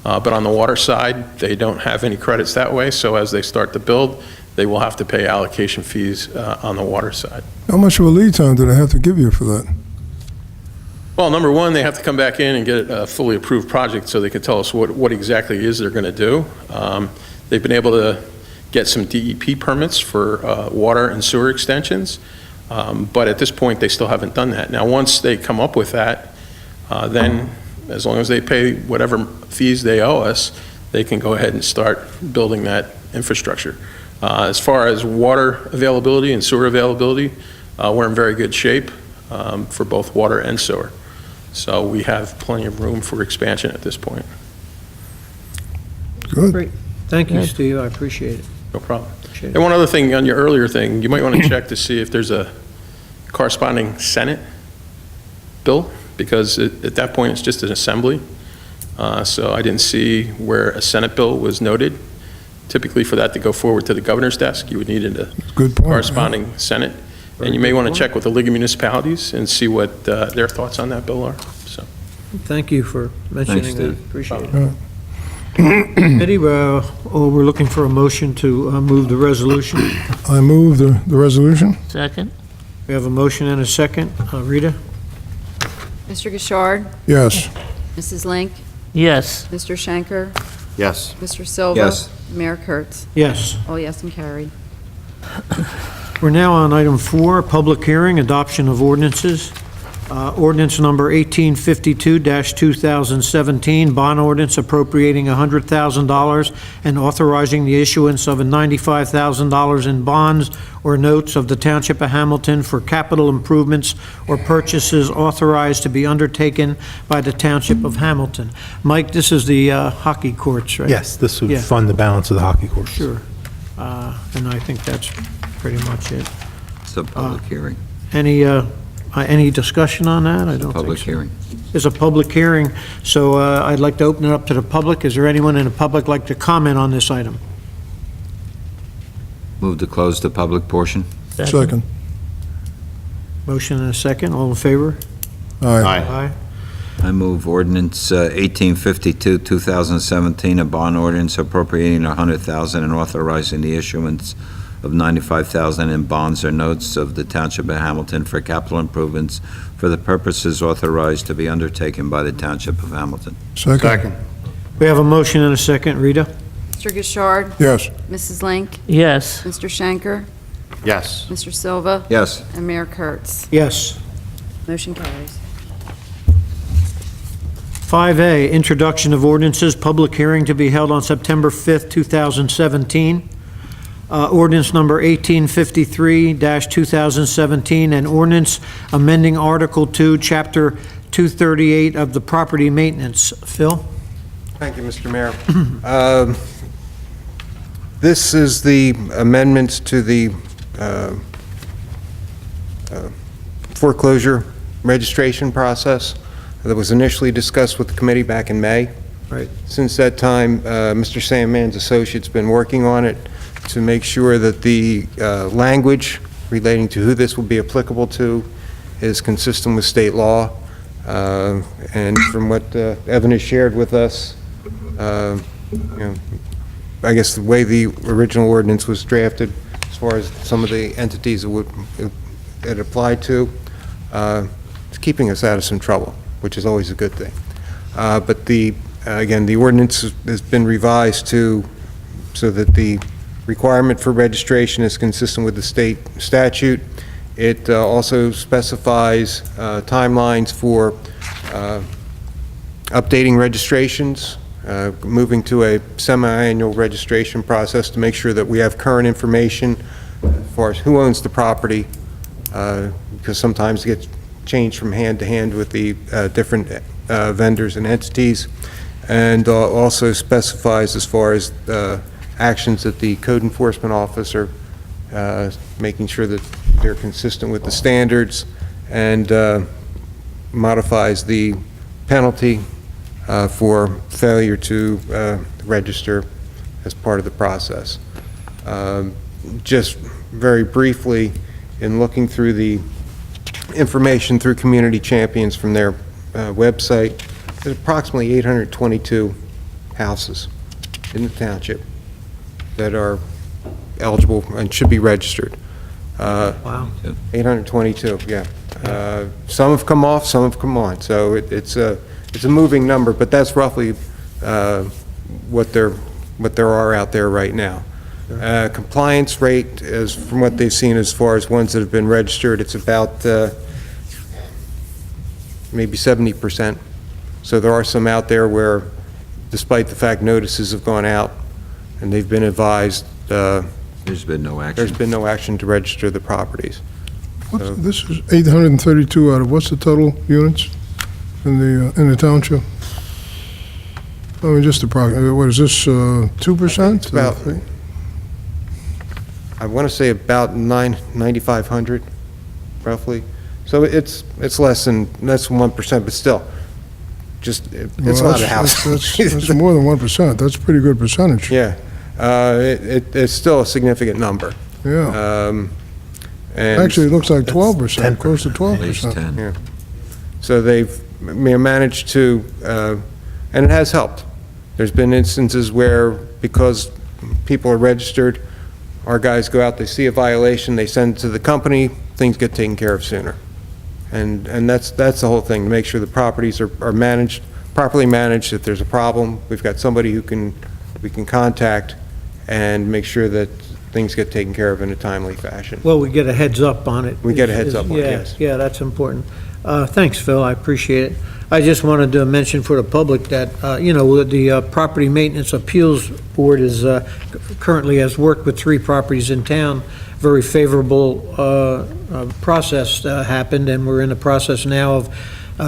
But on the water side, they don't have any credits that way, so as they start to build, they will have to pay allocation fees on the water side. How much of a lead time do they have to give you for that? Well, number one, they have to come back in and get a fully approved project so they can tell us what exactly it is they're going to do. They've been able to get some DEP permits for water and sewer extensions, but at this point, they still haven't done that. Now, once they come up with that, then as long as they pay whatever fees they owe us, they can go ahead and start building that infrastructure. As far as water availability and sewer availability, we're in very good shape for both water and sewer. So we have plenty of room for expansion at this point. Good. Great. Thank you, Steve, I appreciate it. No problem. Appreciate it. And one other thing on your earlier thing, you might want to check to see if there's a corresponding Senate bill, because at that point, it's just an assembly. So I didn't see where a Senate bill was noted. Typically, for that to go forward to the governor's desk, you would need a Good point, corresponding Senate. And you may want to check with the League of Municipalities and see what their thoughts on that bill are, so. Thank you for mentioning Thanks, that. Steve. Appreciate it. Eddie, we're looking for a motion to move the resolution. I move the resolution. Second? We have a motion and a second. Rita? Mr. Gishard? Yes. Mrs. Link? Yes. Mr. Schenker? Yes. Mr. Silva? Yes. Mayor Kurtz? Yes. All yes and carried. We're now on item 4, public hearing, adoption of ordinances. Ordinance number 1852-2017, bond ordinance appropriating $100,000 and authorizing the issuance of $95,000 in bonds or notes of the Township of Hamilton for capital improvements or purchases authorized to be undertaken by the Township of Hamilton. Mike, this is the hockey courts, right? Yes, this would Yeah. fund the balance of the hockey course. Sure. And I think that's pretty much it. It's a public hearing. Any discussion on that? I don't think so. Public hearing. It's a public hearing, so I'd like to open it up to the public. Is there anyone in the public like to comment on this item? Move to close the public portion. Second. Motion and a second, all in favor? Aye. Aye. I move ordinance 1852, 2017, a bond ordinance appropriating $100,000 and authorizing the issuance of $95,000 in bonds or notes of the Township of Hamilton for capital improvements for the purposes authorized to be undertaken by the Township of Hamilton. Second. We have a motion and a second. Rita? Mr. Gishard? Yes. Mrs. Link? Yes. Mr. Schenker? Yes. Mr. Silva? Yes. And Mayor Kurtz. Yes. Motion carries. 5A, introduction of ordinances, public hearing to be held on September 5th, 2017. Ordinance number 1853-2017, an ordinance amending Article 2, Chapter 238 of the Property Maintenance. Phil? Thank you, Mr. Mayor. This is the amendments to the foreclosure registration process that was initially discussed with the committee back in May. Right. Since that time, Mr. Sandman's associate's been working on it to make sure that the language relating to who this will be applicable to is consistent with state law. And from what Evan has shared with us, I guess the way the original ordinance was drafted, as far as some of the entities it applied to, it's keeping us out of some trouble, which is always a good thing. But again, the ordinance has been revised so that the requirement for registration is consistent with the state statute. It also specifies timelines for updating registrations, moving to a semi-annual registration process to make sure that we have current information as far as who owns the property, because sometimes it gets changed from hand to hand with the different vendors and entities, and also specifies as far as actions that the code enforcement officer, making sure that they're consistent with the standards, and modifies the penalty for failure to register as part of the process. Just very briefly, in looking through the information through Community Champions from their website, there's approximately 822 houses in the township that are eligible and should be registered. Wow. 822, yeah. Some have come off, some have come on, so it's a moving number, but that's roughly what there are out there right now. Compliance rate, is from what they've seen as far as ones that have been registered, it's about maybe 70%. So there are some out there where, despite the fact notices have gone out and they've been advised, There's been no action. there's been no action to register the properties. This is 832 out of, what's the total units in the township? I mean, just approximately, what is this, 2%? It's about, I want to say about 9,500, roughly. So it's less than 1%, but still, it's a lot of houses. That's more than 1%. That's a pretty good percentage. Yeah, it's still a significant number. Yeah. And Actually, it looks like 12%, close to At least 12%. 10. Yeah. So they've managed to, and it has helped. There's been instances where, because people are registered, our guys go out, they see a violation, they send it to the company, things get taken care of sooner. And that's the whole thing, to make sure the properties are managed, properly managed. If there's a problem, we've got somebody we can contact and make sure that things get taken care of in a timely fashion. Well, we get a heads up on it. We get a heads up on it, Yeah, yes. Yeah, that's important. Thanks, Phil, I appreciate it. I just wanted to mention for the public that, the Property Maintenance Appeals Board is, currently has worked with 3 properties in town. Very favorable process happened, and we're in the process now of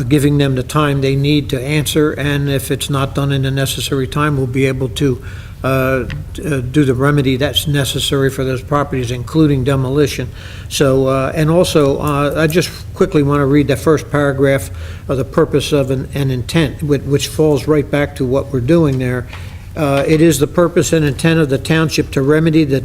giving them the time they need to answer, and if it's not done in the necessary time, we'll be able to do the remedy that's necessary for those properties, including demolition. So, and also, I just quickly want to read the first paragraph of the purpose of an intent, which falls right back to what we're doing there. It is the purpose and intent of the township to remedy the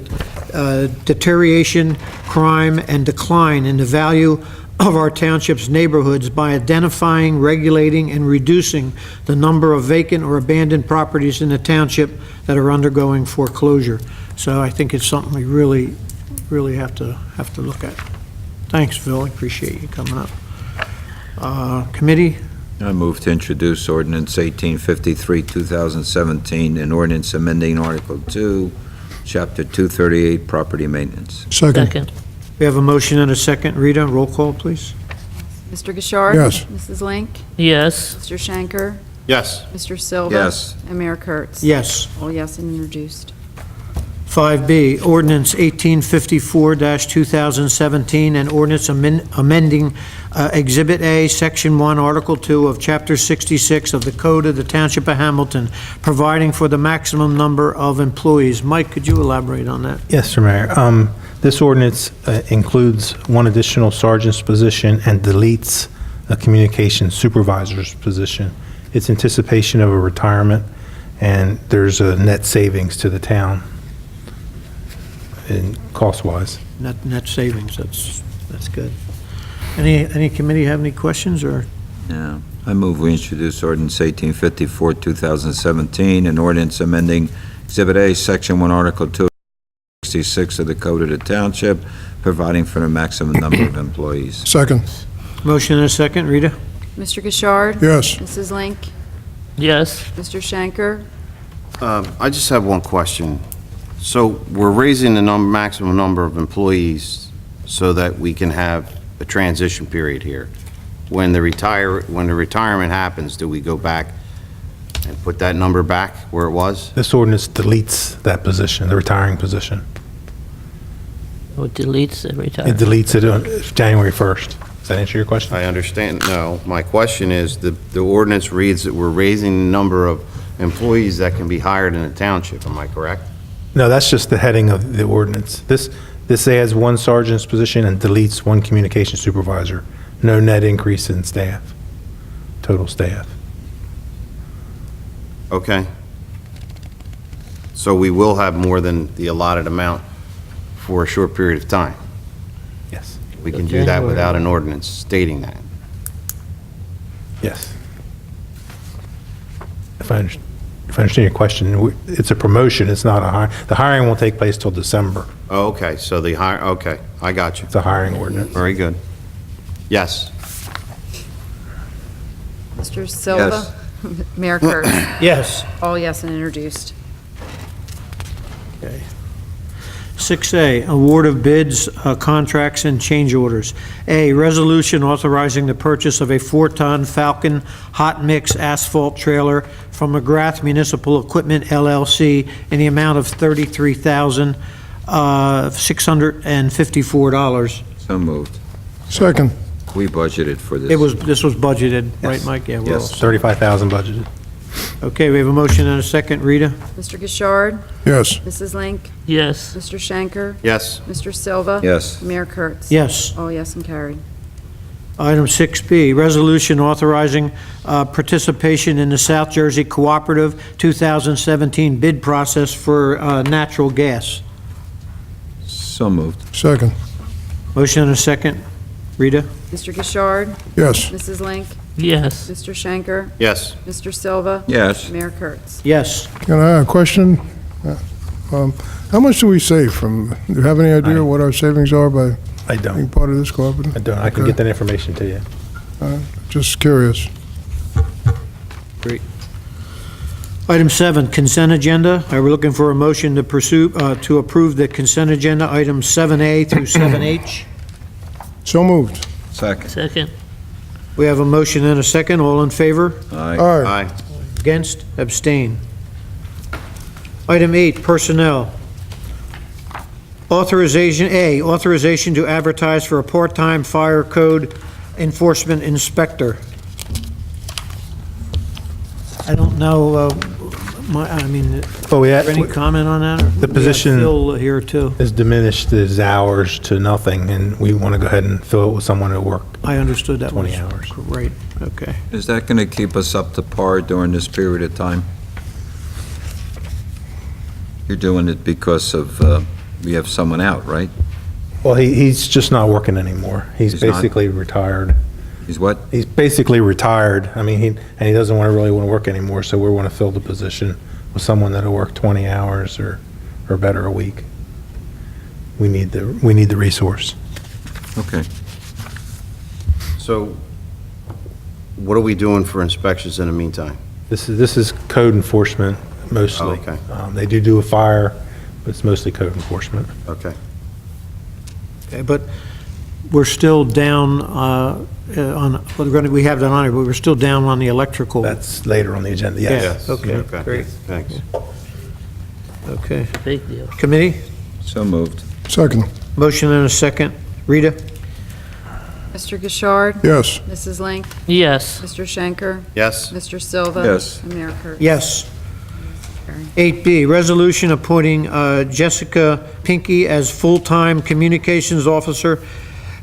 deterioration, crime, and decline in the value of our township's neighborhoods by identifying, regulating, and reducing the number of vacant or abandoned properties in the township that are undergoing foreclosure. So I think it's something we really, really have to look at. Thanks, Phil, I appreciate you coming up. Committee? I move to introduce ordinance 1853, 2017, an ordinance amending Article 2, Chapter 238, property maintenance. Second. We have a motion and a second. Rita, roll call, please. Mr. Gishard? Yes. Mrs. Link? Yes. Mr. Shanker? Yes. Mr. Silva? Yes. And Mayor Kurtz? Yes. All yes and introduced. 5B, ordinance 1854-2017, and ordinance amending Exhibit A, Section 1, Article 2 of Chapter 66 of the Code of the Township of Hamilton, providing for the maximum number of employees. Mike, could you elaborate on that? Yes, sir, Mayor. This ordinance includes one additional sergeant's position and deletes a communications supervisor's position. It's anticipation of a retirement, and there's a net savings to the town in cost-wise. Net savings, that's good. Any committee have any questions, or? Yeah. I move we introduce ordinance 1854, 2017, an ordinance amending Exhibit A, Section 1, Article 2, 66 of the Code of the Township, providing for the maximum number of employees. Second. Motion and a second. Rita? Mr. Gishard? Yes. Mrs. Link? Yes. Mr. Shanker? I just have one question. So we're raising the maximum number of employees so that we can have a transition period here. When the retirement happens, do we go back and put that number back where it was? This ordinance deletes that position, the retiring position. It deletes the It retirement. deletes it on January 1st. Does that answer your question? I understand. No, my question is, the ordinance reads that we're raising the number of employees that can be hired in the township. Am I correct? No, that's just the heading of the ordinance. This adds one sergeant's position and deletes one communication supervisor. No net increase in staff, total staff. Okay. So we will have more than the allotted amount for a short period of time. Yes. We can do that without an ordinance stating that. Yes. If I understand your question, it's a promotion, it's not a hire. The hiring won't take place till December. Oh, okay, so okay, I got you. It's a hiring ordinance. Very good. Yes. Mr. Silva? Mayor Kurtz? Yes. All yes and introduced. Okay. 6A, award of bids, contracts, and change orders. A, resolution authorizing the purchase of a 4-ton Falcon hot mix asphalt trailer from McGrath Municipal Equipment LLC in the amount of $33,654. So moved. Second. We budgeted for this. This was budgeted, right, Yes. Mike? Yeah, we're all Yes. set. 35,000 budgeted. Okay, we have a motion and a second. Rita? Mr. Gishard? Yes. Mrs. Link? Yes. Mr. Shanker? Yes. Mr. Silva? Yes. Mayor Kurtz? Yes. All yes and carried. Item 6B, resolution authorizing participation in the South Jersey Cooperative 2017 bid process for natural gas. So moved. Second. Motion and a second. Rita? Mr. Gishard? Yes. Mrs. Link? Yes. Mr. Shanker? Yes. Mr. Silva? Yes. Mayor Kurtz? Yes. Can I have a question? How much do we save from, do you have any idea what our savings are by I being don't. part of this cooperative? I don't. I can get that information to you. Just curious. Great. Item 7, consent agenda. We're looking for a motion to to approve the consent agenda, items 7A through 7H. So moved. Second. Second. We have a motion and a second. All in favor? Aye. Aye. Aye. Against? Abstain. Item 8, personnel. Authorization to advertise for a part-time fire code enforcement inspector. I don't know, Well, we any comment on that? The position- We have Phil here, too. has diminished his hours to nothing, and we want to go ahead and fill it with someone to work. I understood that 20 was hours. Great, okay. Is that going to keep us up to par during this period of time? You're doing it because of, we have someone out, right? Well, he's just not working anymore. He's He's not? basically retired. He's what? He's basically retired. I mean, he doesn't really want to work anymore, so we want to fill the position with someone that'll work 20 hours or better a week. We need the resource. Okay. So what are we doing for inspections in the meantime? This is code enforcement mostly. Oh, okay. They do a fire, but it's mostly code enforcement. Okay. Okay, but we're still down on, we have that on here, but we're still down on the electrical. That's later on the agenda, yes. Yeah, okay, Okay. great, Thanks. okay. Big deal. Committee, So moved. Second. motion and a second. Rita? Mr. Gishard? Yes. Mrs. Link? Yes. Mr. Schenker? Yes? Mr. Silva? Yes. And Mayor Kurtz? Yes. Carried. 8B, resolution appointing Jessica Pinky as full-time communications officer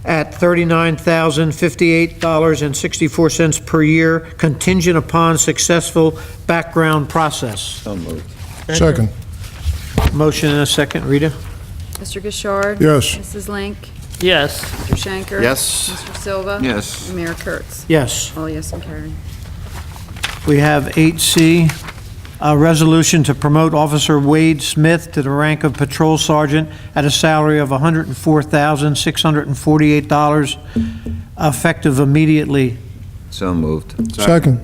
at $39,058.64 per year, contingent upon successful background process. So moved. Second. Motion and a second. Rita? Mr. Gishard? Yes. Mrs. Link? Yes. Mr. Schenker? Yes? Mr. Silva? Yes. And Mayor Kurtz? Yes. All yes and carried. We have 8C, a resolution to promote Officer Wade Smith to the rank of Patrol Sergeant at a salary of $104,648, effective immediately. So moved. Second.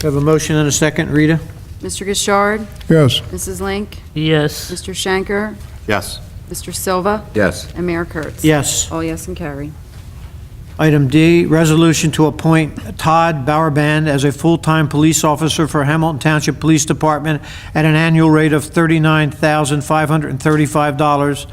We have a motion and a second. Rita? Mr. Gishard? Yes. Mrs. Link? Yes. Mr. Schenker? Yes. Mr. Silva? Yes. And Mayor Kurtz? Yes. All yes and carried. Item D, resolution to appoint Todd Bauerband as a full-time police officer for Hamilton Township Police Department at an annual rate of $39,535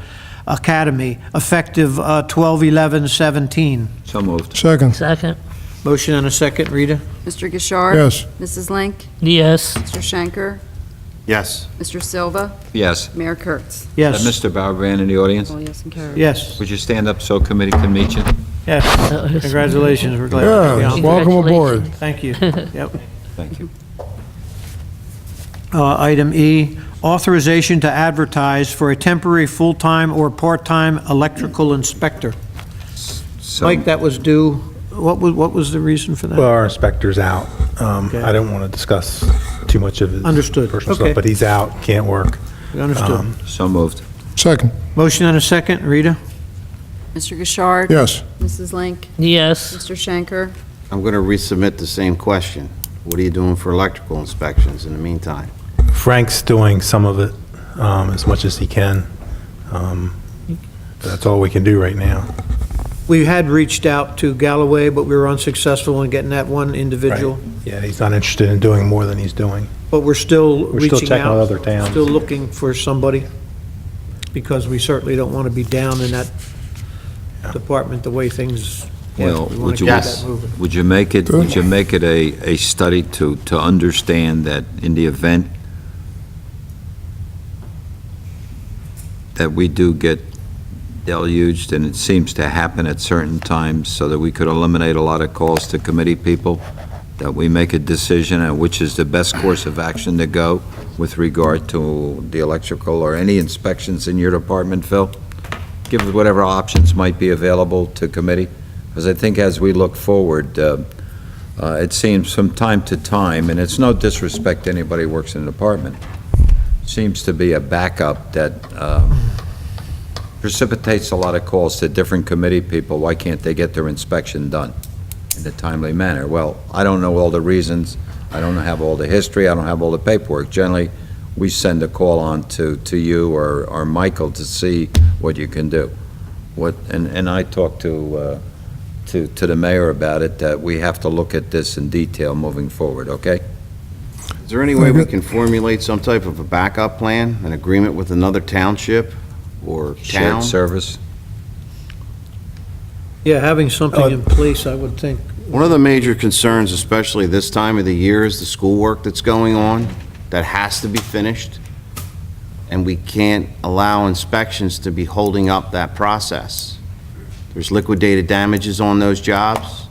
academy, effective 12/11/17. So moved. Second. Second. Motion and a second. Rita? Mr. Gishard? Yes. Mrs. Link? Yes. Mr. Schenker? Yes. Mr. Silva? Yes. Mayor Kurtz? Yes. Mr. Bauerbrand in the audience? All yes and carried. Yes. Would you stand up so committee can meet you? Yes. Congratulations. We're glad. to have you Yeah, on. welcome aboard. Thank you. Yep. Thank you. Item E, authorization to advertise for a temporary full-time or part-time electrical inspector. So- Mike, that was due, what was the reason for Well, that? our inspector's out. Okay. I don't want to discuss too much of his Understood. personal Okay. stuff, but he's out, can't work. We understood. So moved. Second. Motion and a second. Rita? Mr. Gishard? Yes. Mrs. Link? Yes. Mr. Schenker? I'm going to resubmit the same question. What are you doing for electrical inspections in the meantime? Frank's doing some of it, as much as he can. That's all we can do right now. We had reached out to Galloway, but we were unsuccessful in getting that one individual. Yeah, he's not interested in doing more than he's doing. But we're still We're still reaching checking out. with other towns. Still looking for somebody, because we certainly don't want to be down in that department the way things Well, work. We want would to you, keep that moving. would you make it a study to understand that in the event that we do get deluged, and it seems to happen at certain times, so that we could eliminate a lot of calls to committee people, that we make a decision on which is the best course of action to go with regard to the electrical or any inspections in your department, Phil? Give us whatever options might be available to committee, because I think as we look forward, it seems from time to time, and it's no disrespect to anybody who works in the department, seems to be a backup that precipitates a lot of calls to different committee people. Why can't they get their inspection done in a timely manner? Well, I don't know all the reasons. I don't have all the history. I don't have all the paperwork. Generally, we send a call on to you or Michael to see what you can do. And I talked to to the mayor about it, that we have to look at this in detail moving forward, okay? Is there any way we can formulate some type of a backup plan, an agreement with another township or town? Shared service? Yeah, having something in place, I would think. One of the major concerns, especially this time of the year, is the schoolwork that's going on that has to be finished, and we can't allow inspections to be holding up that process. There's liquidated damages on those jobs.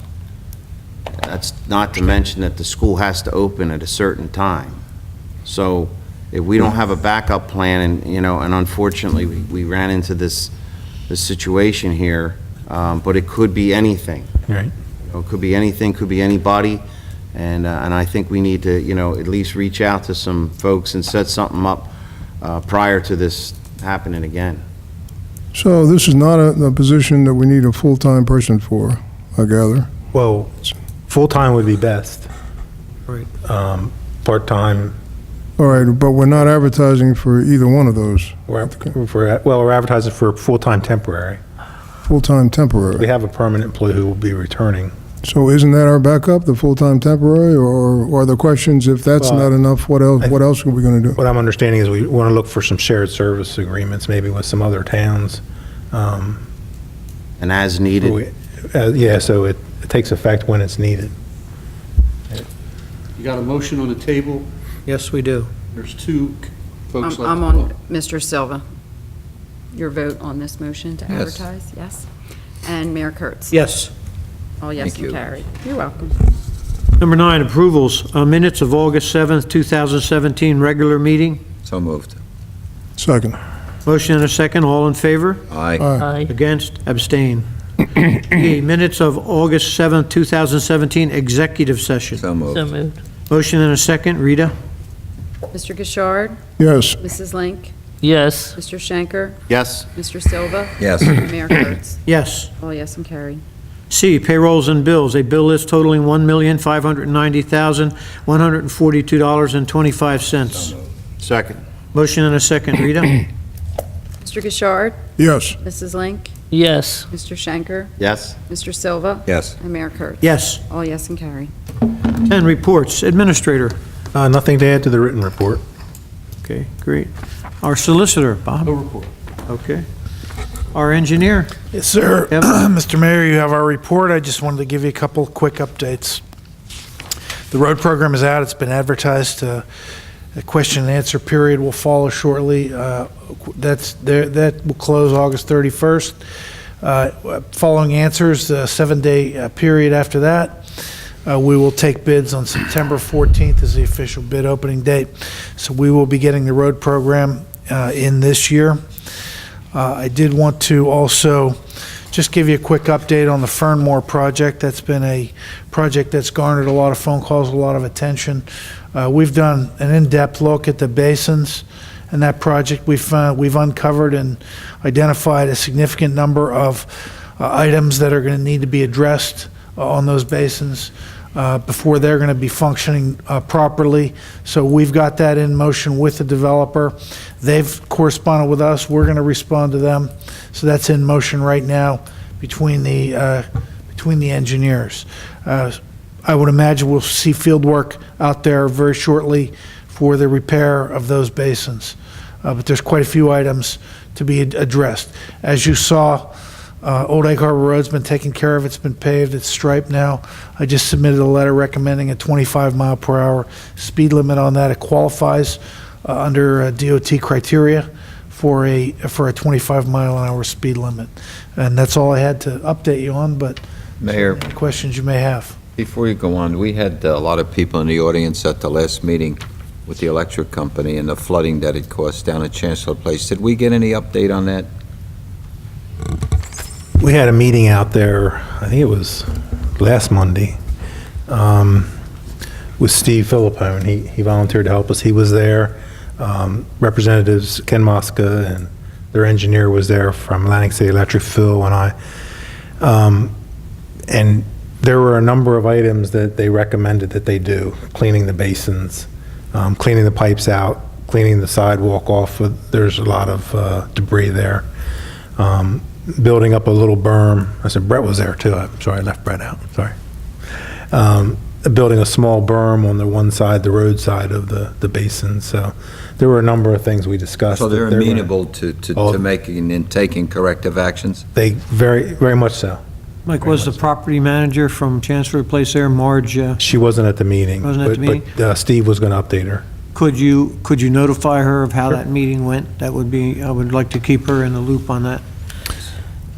That's not to mention that the school has to open at a certain time. So if we don't have a backup plan, and unfortunately, we ran into this situation here, but it could be anything. Right. It could be anything, could be anybody, and I think we need to, at least reach out to some folks and set something up prior to this happening again. So this is not a position that we need a full-time person for, I gather. Well, full-time would be best. Right. Part-time, All right, but we're not advertising for either one of those. we're advertising for full-time temporary. Full-time We temporary. have a permanent employee who will be returning. So isn't that our backup, the full-time temporary, or are the questions, if that's Well, not enough, what else are we going to do? What I'm understanding is we want to look for some shared service agreements, maybe with some other towns. And as needed. Yeah, so it takes effect when it's needed. You got a motion on the table. Yes, we do. There's two folks left. I'm on Mr. Silva. Your vote on this motion to Yes. advertise, yes? And Mayor Kurtz? Yes. All yes Thank and you. carried. You're welcome. Number 9, approvals. Minutes of August 7th, 2017, regular meeting. So moved. Second. Motion and a second. All in favor? Aye. Aye. Against? Abstain. E, minutes of August 7th, 2017, executive session. So moved. So moved. Motion and a second. Rita? Mr. Gishard? Yes. Mrs. Link? Yes. Mr. Schenker? Yes? Mr. Silva? Yes. Mayor Kurtz? Yes. All yes and carried. C, payrolls and bills. A bill list totaling $1,590,142.25. Second? Motion and a second. Rita? Mr. Gishard? Yes. Mrs. Link? Yes. Mr. Schenker? Yes? Mr. Silva? Yes. And Mayor Kurtz? Yes. All yes and carried. 10, reports. Administrator. Nothing to add to the written report. Okay, great. Our solicitor, Bob? No report. Okay. Our engineer? Yes, sir. Yep. Mr. Mayor, you have our report. I just wanted to give you a couple quick updates. The road program is out. It's been advertised. A question and answer period will follow shortly. That will close August 31st. Following answers, a 7-day period after that. We will take bids on September 14th as the official bid opening date. So we will be getting the road program in this year. I did want to also just give you a quick update on the Fernmore project. That's been a project that's garnered a lot of phone calls, a lot of attention. We've done an in-depth look at the basins and that project. We've uncovered and identified a significant number of items that are going to need to be addressed on those basins before they're going to be functioning properly. So we've got that in motion with the developer. They've corresponded with us. We're going to respond to them. So that's in motion right now between the engineers. I would imagine we'll see field work out there very shortly for the repair of those basins. But there's quite a few items to be addressed. As you saw, Old Egg Harbor Road's been taken care of. It's been paved. It's striped now. I just submitted a letter recommending a 25-mile-per-hour speed limit on that. It qualifies under DOT criteria for a 25-mile-an-hour speed limit. And that's all I had to update you on, but Mayor, any questions you may have. before you go on, we had a lot of people in the audience at the last meeting with the electric company and the flooding that it caused down at Chancellor Place. Did we get any update on that? We had a meeting out there, I think it was last Monday, with Steve Philippone. He volunteered to help us. He was there. Representatives Ken Mosca and their engineer was there from Atlantic City Electric, Phil and I. And there were a number of items that they recommended that they do, cleaning the basins, cleaning the pipes out, cleaning the sidewalk off. There's a lot of debris there. building up a little berm. I said, Brett was there too. I'm sorry, I left Brett out, sorry. Building a small berm on the one side, the road side of the basin. So there were a number of things we discussed. So they're that gonna- amenable to making and taking corrective actions? They, very, very much so. Mike, was the property manager from Chancellor Place there, Marge, She wasn't at the meeting. Wasn't at the meeting? But Steve was going to update her. could you notify her of how that meeting went? That would be, I would like to keep her in the loop on that.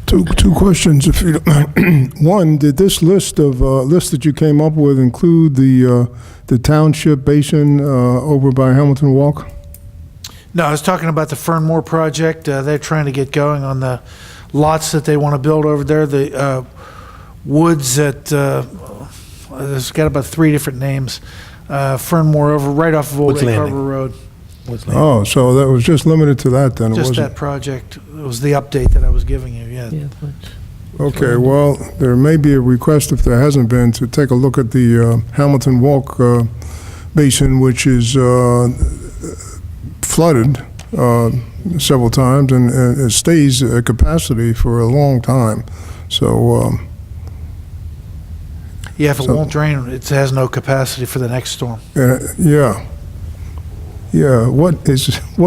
Two questions, if you don't mind. One, did this list that you came up with include the Township Basin over by Hamilton Walk? No, I was talking about the Fernmore project. They're trying to get going on the lots that they want to build over there. The woods at, there's got about 3 different names. Fernmore over, right off of Old Woods Lake Landing. Harbor Road. Oh, so that was just limited to that then? It Just wasn't- that project. It was the update that I was giving you, yeah. Yeah, but Okay, well, there may be a request, if there hasn't been, to take a look at the Hamilton Walk Basin, which is flooded several times, and it stays at capacity for a long time. So, Yeah, if it So- won't drain, it has no capacity for the next storm. yeah. Yeah, what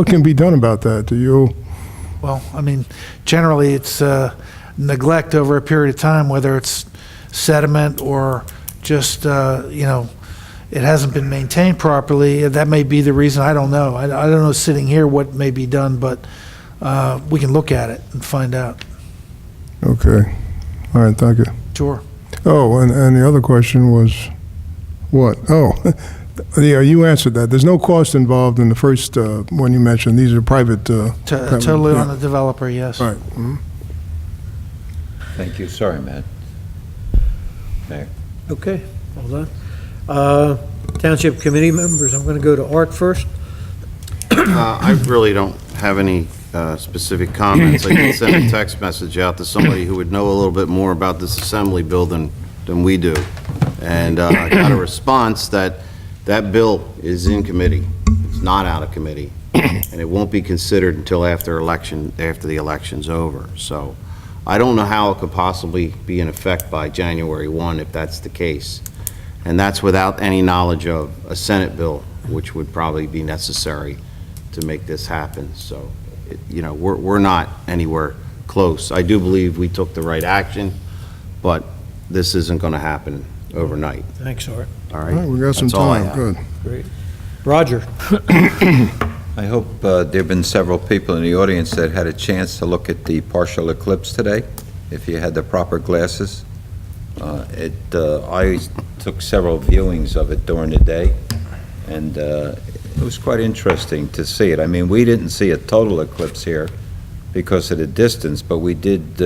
can be done about that? Do you, Well, I mean, generally, it's neglect over a period of time, whether it's sediment or just, it hasn't been maintained properly. That may be the reason. I don't know. I don't know sitting here what may be done, but we can look at it and find out. okay. All right, thank you. Sure. Oh, and the other question was, what? Oh, yeah, you answered that. There's no cost involved in the first one you mentioned. These are private. Totally yeah. on the developer, yes. Right. mhm. Thank you. Sorry, Matt. Mayor. Okay, well done. Township committee members, I'm going to go to Art first. I really don't have any specific comments. I did send a text message out to somebody who would know a little bit more about this assembly bill than we do. And I got a response that bill is in committee. It's not out of committee. And it won't be considered until after the election's over. So I don't know how it could possibly be in effect by January 1 if that's the case. And that's without any knowledge of a Senate bill, which would probably be necessary to make this happen. So, we're not anywhere close. I do believe we took the right action, but this isn't going to happen overnight, Thanks, Art. all All right? right, we got some That's all I time, have. good. Great. Roger? I hope there've been several people in the audience that had a chance to look at the partial eclipse today, if you had the proper glasses. I took several viewings of it during the day, and it was quite interesting to see it. I mean, we didn't see a total eclipse here because of the distance, but we did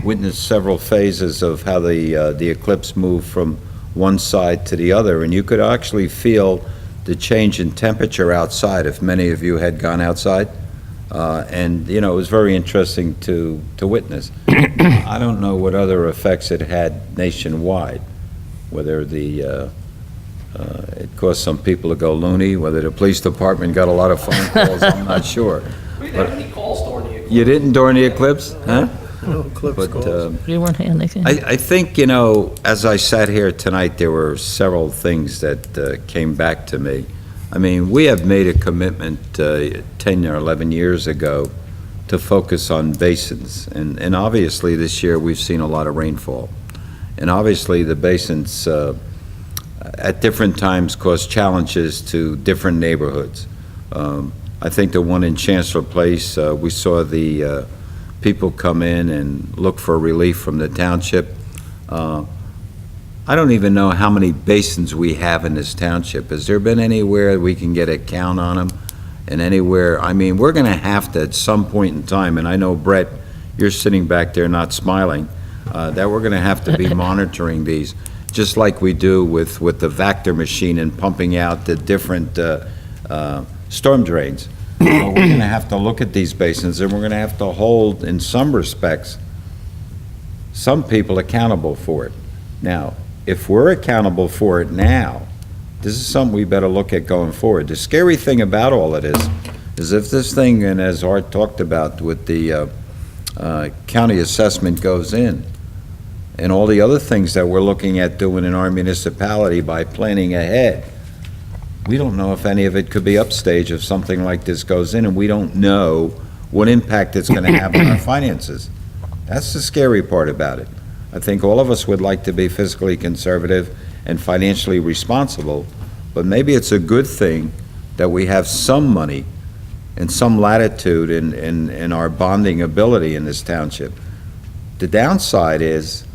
witness several phases of how the eclipse moved from one side to the other, and you could actually feel the change in temperature outside if many of you had gone outside. And, it was very interesting to witness. I don't know what other effects it had nationwide, whether it caused some people to go loony, whether the police department got a lot of phone calls, I'm not sure. We didn't have any calls during the eclipse. You didn't during the eclipse, huh? No eclipse But calls. you weren't handicapped? I think, as I sat here tonight, there were several things that came back to me. I mean, we have made a commitment 10 or 11 years ago to focus on basins, and obviously this year we've seen a lot of rainfall. And obviously the basins at different times cause challenges to different neighborhoods. I think the one in Chancellor Place, we saw the people come in and look for relief from the township. I don't even know how many basins we have in this township. Has there been anywhere we can get a count on them? And anywhere, I mean, we're going to have to at some point in time, and I know, Brett, you're sitting back there not smiling, that we're going to have to be monitoring these, just like we do with the Vector machine and pumping out the different storm drains. We're going to have to look at these basins, and we're going to have to hold, in some respects, some people accountable for it. Now, if we're accountable for it now, this is something we better look at going forward. The scary thing about all of this is if this thing, and as Art talked about with the county assessment goes in, and all the other things that we're looking at doing in our municipality by planning ahead, we don't know if any of it could be upstage if something like this goes in, and we don't know what impact it's going to have on our finances. That's the scary part about it. I think all of us would like to be fiscally conservative and financially responsible, but maybe it's a good thing that we have some money and some latitude in our bonding ability in this township. The downside is,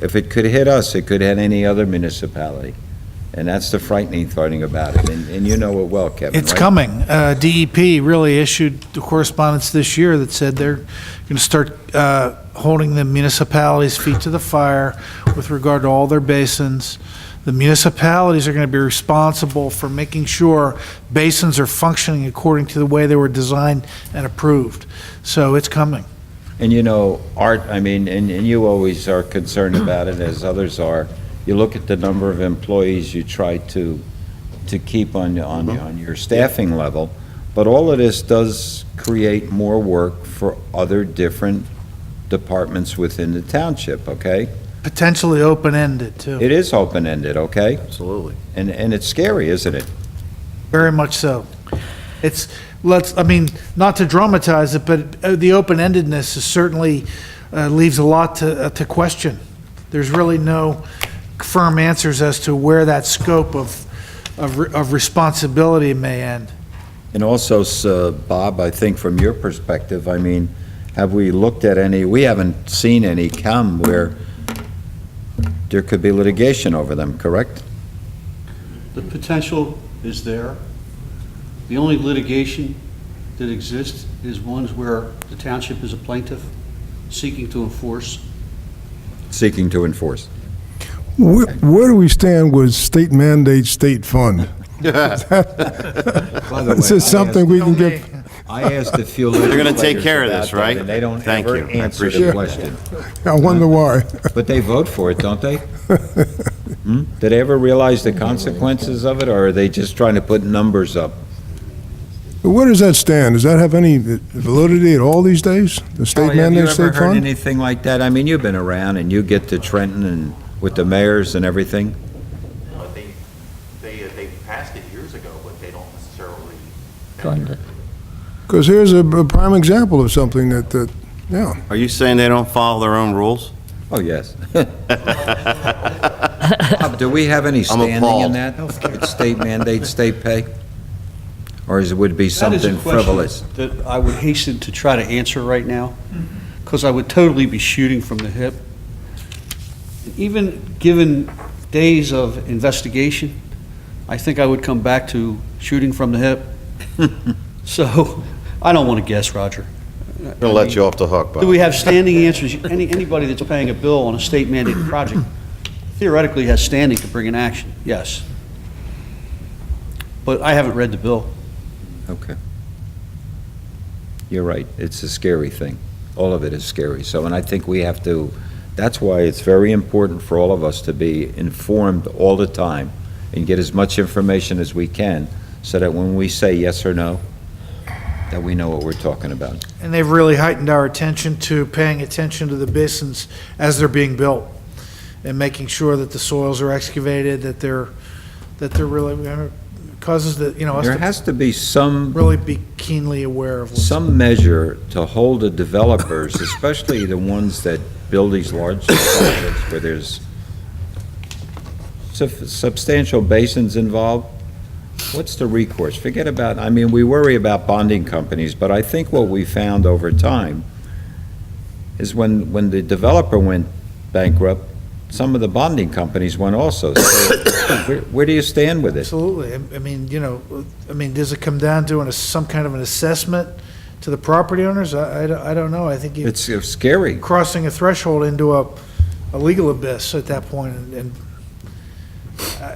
if it could hit us, it could hit any other municipality. And that's the frightening thing about it, and you know it well, Kevin, It's right? coming. DEP really issued the correspondence this year that said they're going to start holding the municipalities' feet to the fire with regard to all their basins. The municipalities are going to be responsible for making sure basins are functioning according to the way they were designed and approved. So it's coming. And you know, Art, I mean, and you always are concerned about it, as others are. You look at the number of employees you try to keep on your staffing level, but all of this does create more work for other different departments within the township, okay? Potentially open-ended, too. It is open-ended, okay? Absolutely. And it's scary, isn't it? Very much so. It's, I mean, not to dramatize it, but the open-endedness is certainly leaves a lot to question. There's really no firm answers as to where that scope of responsibility may end. And also, Bob, I think from your perspective, I mean, have we looked at any, we haven't seen any come where there could be litigation over them, correct? The potential is there. The only litigation that exists is ones where the township is a plaintiff seeking to enforce. Seeking to enforce. Where do we stand with state mandate, state fund? By the Is way, this something we can get? I asked a few They're gonna take legislators care of about this, that, right? and they don't Thank ever you. I answer appreciate the that. question. I wonder why. But they vote for it, don't they? Hmm? Do they ever realize the consequences of it, or are they just trying to put numbers up? Where does that stand? Does that have any validity at all these days? The state Charlie, have you mandate, ever state heard fund? anything like that? I mean, you've been around, and you get to Trenton and with the mayors and everything. They passed it years ago, but they don't necessarily. Fund it. Because here's a prime example of something that, yeah. Are you saying they don't follow their own rules? Oh, yes. Do we have any standing in appalled. that? With state mandate, state pay? Or would it be That is something a question frivolous? that I would hasten to try to answer right now, because I would totally be shooting from the hip. Even given days of investigation, I think I would come back to shooting from the hip. So, I don't want to guess, Roger. I'm gonna let you off the hook, Do Bob. we have standing answers? Anybody that's paying a bill on a state mandated project theoretically has standing to bring an action, yes. But I haven't read the bill. Okay. You're right. It's a scary thing. All of it is scary. So, and I think we have to, that's why it's very important for all of us to be informed all the time and get as much information as we can, so that when we say yes or no, that we know what we're talking about. And they've really heightened our attention to paying attention to the basins as they're being built and making sure that the soils are excavated, that they're really, causes the, you know, us There to has to be some really be keenly aware of what's. some measure to hold the developers, especially the ones that build these large projects where there's substantial basins involved. What's the recourse? Forget about, I mean, we worry about bonding companies, but I think what we found over time is when the developer went bankrupt, some of the bonding companies went also. So where do you stand with it? Absolutely. I mean, you know, does it come down to some kind of an assessment to the property owners? I don't know. I think It's scary. crossing a threshold into a legal abyss at that point, and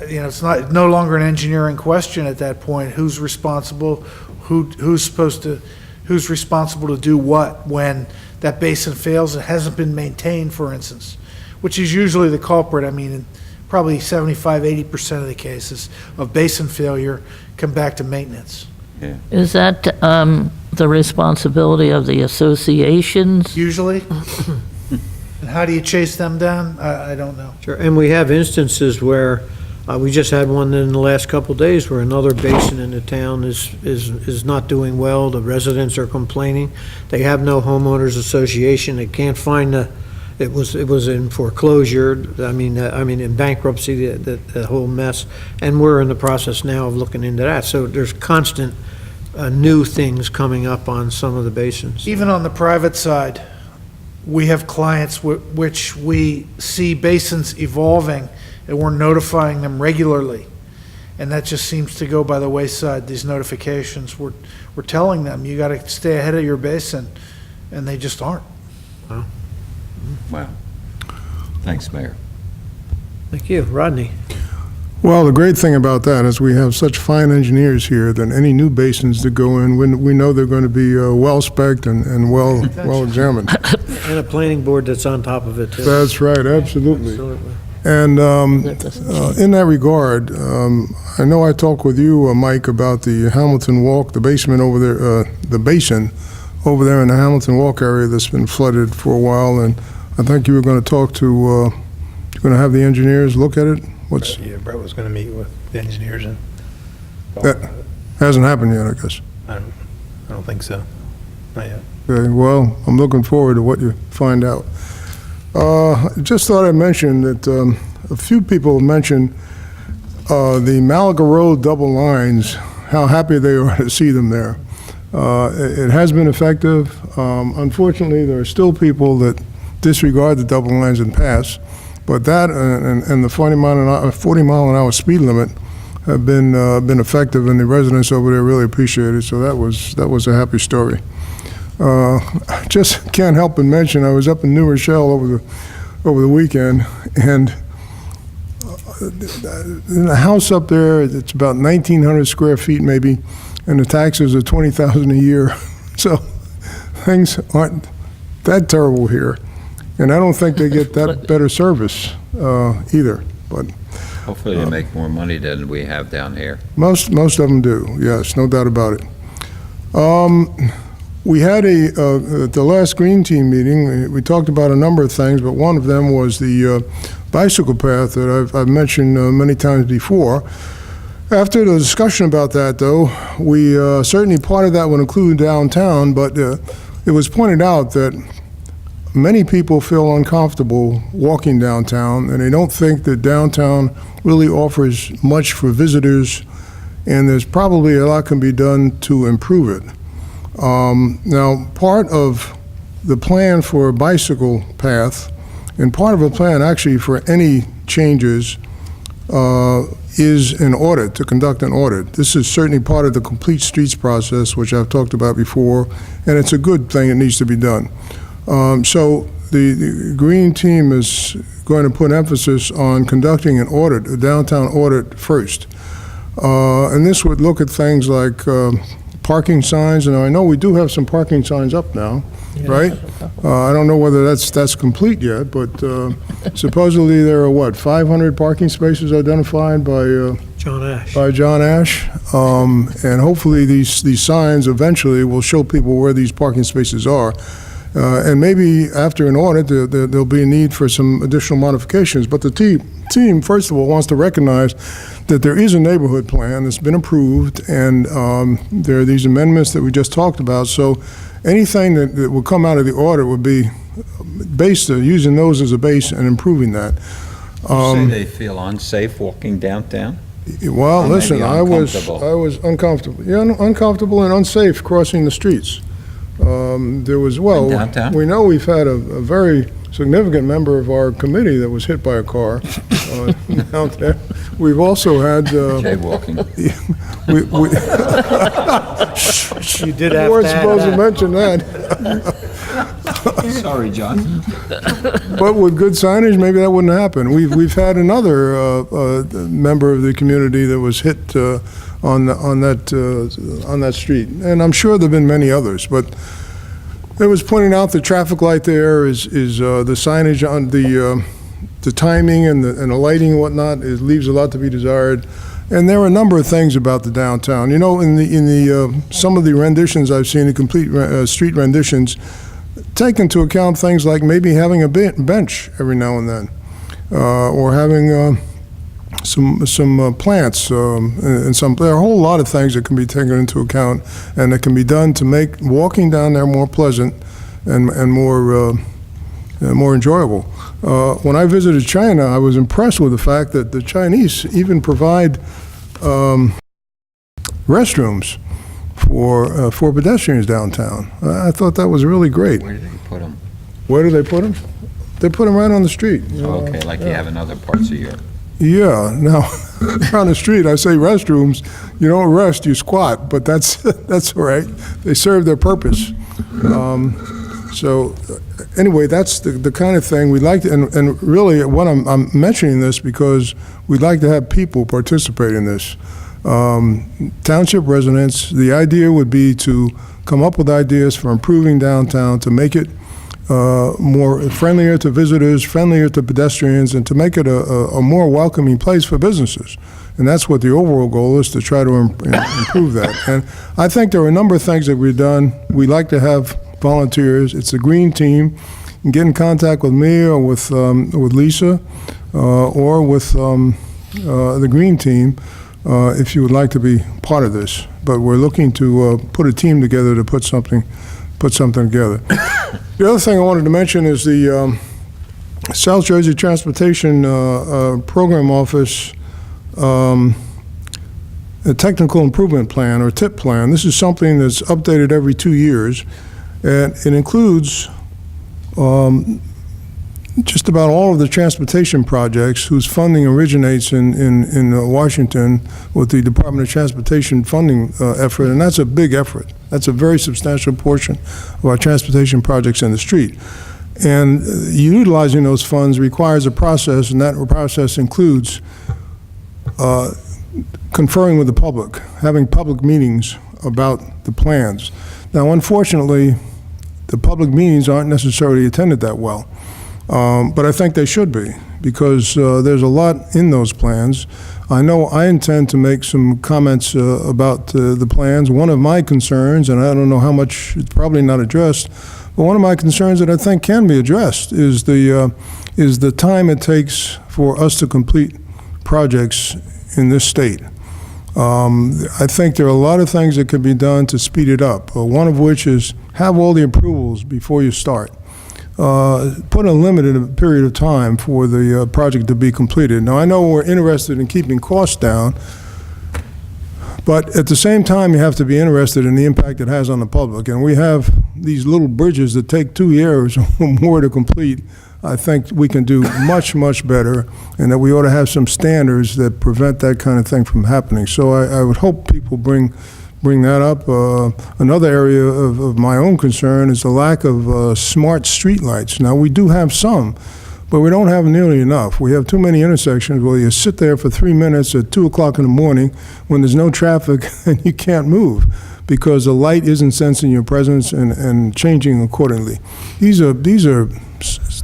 you know, it's no longer an engineering question at that point. Who's responsible? Who's responsible to do what when that basin fails and hasn't been maintained, for instance, which is usually the culprit. I mean, probably 75-80% of the cases of basin failure come back to maintenance. Is that the responsibility of the associations? Usually. And how do you chase them down? I don't know. Sure, and we have instances where, we just had one in the last couple of days where another basin in the town is not doing well. The residents are complaining. They have no homeowners association. They can't find it was in foreclosure, I mean, in bankruptcy, the whole mess. And we're in the process now of looking into that. So there's constant, new things coming up on some of the basins. Even on the private side, we have clients which we see basins evolving, and we're notifying them regularly. And that just seems to go by the wayside, these notifications. We're telling them, you got to stay ahead of your basin, and they just aren't. Wow. Thanks, Mayor. Thank you. Rodney? Well, the great thing about that is we have such fine engineers here that any new basins that go in, we know they're going to be well-spec'd and well-examined. And a planning board that's on top of it, too. That's right, absolutely. Absolutely. And in that regard, I know I talked with you, Mike, about the Hamilton Walk, the basement over there, the basin over there in the Hamilton Walk area that's been flooded for a while, and I think you were going to talk to, you're going to have the engineers look at it? Yeah, Brett was going to meet with the engineers and talk That- about it. Hasn't happened yet, I guess. I don't think so. Not yet. Okay, well, I'm looking forward to what you find out. Just thought I'd mention that a few people mentioned the Malaga Road double lines, how happy they are to see them there. It has been effective. Unfortunately, there are still people that disregard the double lines and pass, but that and the 40 mile an hour speed limit have been effective, and the residents over there really appreciate it, so that was a happy story. Just can't help but mention, I was up in New Rochelle over the weekend, and in a house up there, it's about 1,900 square feet maybe, and the taxes are $20,000 a year. So things aren't that terrible here, and I don't think they get that better service either. But Hopefully they make more money than we have down here. most of them do, yes, no doubt about it. We had at the last Green Team meeting, we talked about a number of things, but one of them was the bicycle path that I've mentioned many times before. After the discussion about that, though, we certainly part of that would include downtown, but it was pointed out that many people feel uncomfortable walking downtown, and they don't think that downtown really offers much for visitors, and there's probably a lot can be done to improve it. Now, part of the plan for a bicycle path, and part of a plan actually for any changes, is an audit, to conduct an audit. This is certainly part of the complete streets process, which I've talked about before, and it's a good thing, it needs to be done. So the Green Team is going to put emphasis on conducting an audit, a downtown audit first. And this would look at things like parking signs, and I know we do have some parking signs up now, right? I don't know whether that's complete yet, but supposedly there are, 500 parking spaces identified by John Ash. John Ash, and hopefully these signs eventually will show people where these parking spaces are. And maybe after an audit, there'll be a need for some additional modifications. But the team, first of all, wants to recognize that there is a neighborhood plan that's been approved, and there are these amendments that we just talked about. So anything that will come out of the audit would be based, using those as a base and improving that. You say they feel unsafe walking downtown? Well, Or listen, maybe I was uncomfortable. Yeah, uncomfortable and unsafe crossing the streets. There was, In downtown? we know we've had a very significant member of our committee that was hit by a car out there. We've also had, Jaywalking. You did we have weren't to add supposed to that. mention that. Sorry, John. But with good signage, maybe that wouldn't happen. We've had another member of the community that was hit on that street, and I'm sure there've been many others. But it was pointing out the traffic light there is the signage on the timing and the lighting and whatnot leaves a lot to be desired. And there are a number of things about the downtown. In the some of the renditions I've seen, the complete street renditions, take into account things like maybe having a bench every now and then, or having some plants, and there are a whole lot of things that can be taken into account and that can be done to make walking down there more pleasant and more enjoyable. When I visited China, I was impressed with the fact that the Chinese even provide restrooms for pedestrians downtown. I thought that was really great. Where do they put them? Where do they put them? They put them right on the street. Okay, like you have in other parts of Europe. Yeah, now, on the street, I say restrooms, you don't rest, you squat, but that's all right. They serve their purpose. So, anyway, that's the kind of thing we'd like to, and really, what I'm mentioning this because we'd like to have people participate in this. Township residents, the idea would be to come up with ideas for improving downtown, to make it more friendlier to visitors, friendlier to pedestrians, and to make it a more welcoming place for businesses. And that's what the overall goal is, to try to improve that. And I think there are a number of things that we've done. We like to have volunteers. It's a green team. You can get in contact with me or with Lisa or with the green team if you would like to be part of this. But we're looking to put a team together to put something together. The other thing I wanted to mention is the South Jersey Transportation Program Office a Technical Improvement Plan, or TIP plan. This is something that's updated every 2 years, and it includes just about all of the transportation projects whose funding originates in Washington with the Department of Transportation funding effort, and that's a big effort. That's a very substantial portion of our transportation projects in the street. And utilizing those funds requires a process, and that process includes conferring with the public, having public meetings about the plans. Now, unfortunately, the public meetings aren't necessarily attended that well. But I think they should be, because there's a lot in those plans. I know I intend to make some comments about the plans. One of my concerns, and I don't know how much, it's probably not addressed, but one of my concerns that I think can be addressed is the time it takes for us to complete projects in this state. I think there are a lot of things that can be done to speed it up, one of which is have all the approvals before you start. Put a limited period of time for the project to be completed. Now, I know we're interested in keeping costs down, but at the same time, you have to be interested in the impact it has on the public. And we have these little bridges that take 2 years or more to complete. I think we can do much, much better, and that we ought to have some standards that prevent that kind of thing from happening. So I would hope people bring that up. Another area of my own concern is the lack of smart streetlights. Now, we do have some, but we don't have nearly enough. We have too many intersections where you sit there for 3 minutes at 2 o'clock in the morning when there's no traffic and you can't move because the light isn't sensing your presence and changing accordingly. These are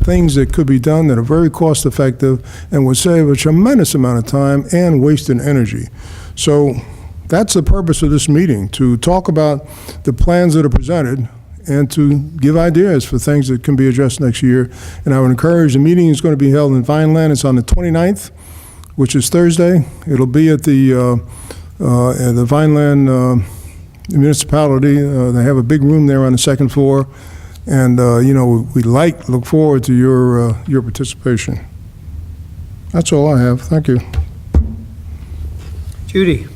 things that could be done that are very cost effective and would save a tremendous amount of time and wasted energy. So that's the purpose of this meeting, to talk about the plans that are presented and to give ideas for things that can be addressed next year. And I would encourage, the meeting is going to be held in Vineland. It's on the 29th, which is Thursday. It'll be at the Vineland municipality. They have a big room there on the second floor. And, we look forward to your participation. That's all I have. Thank you. Judy?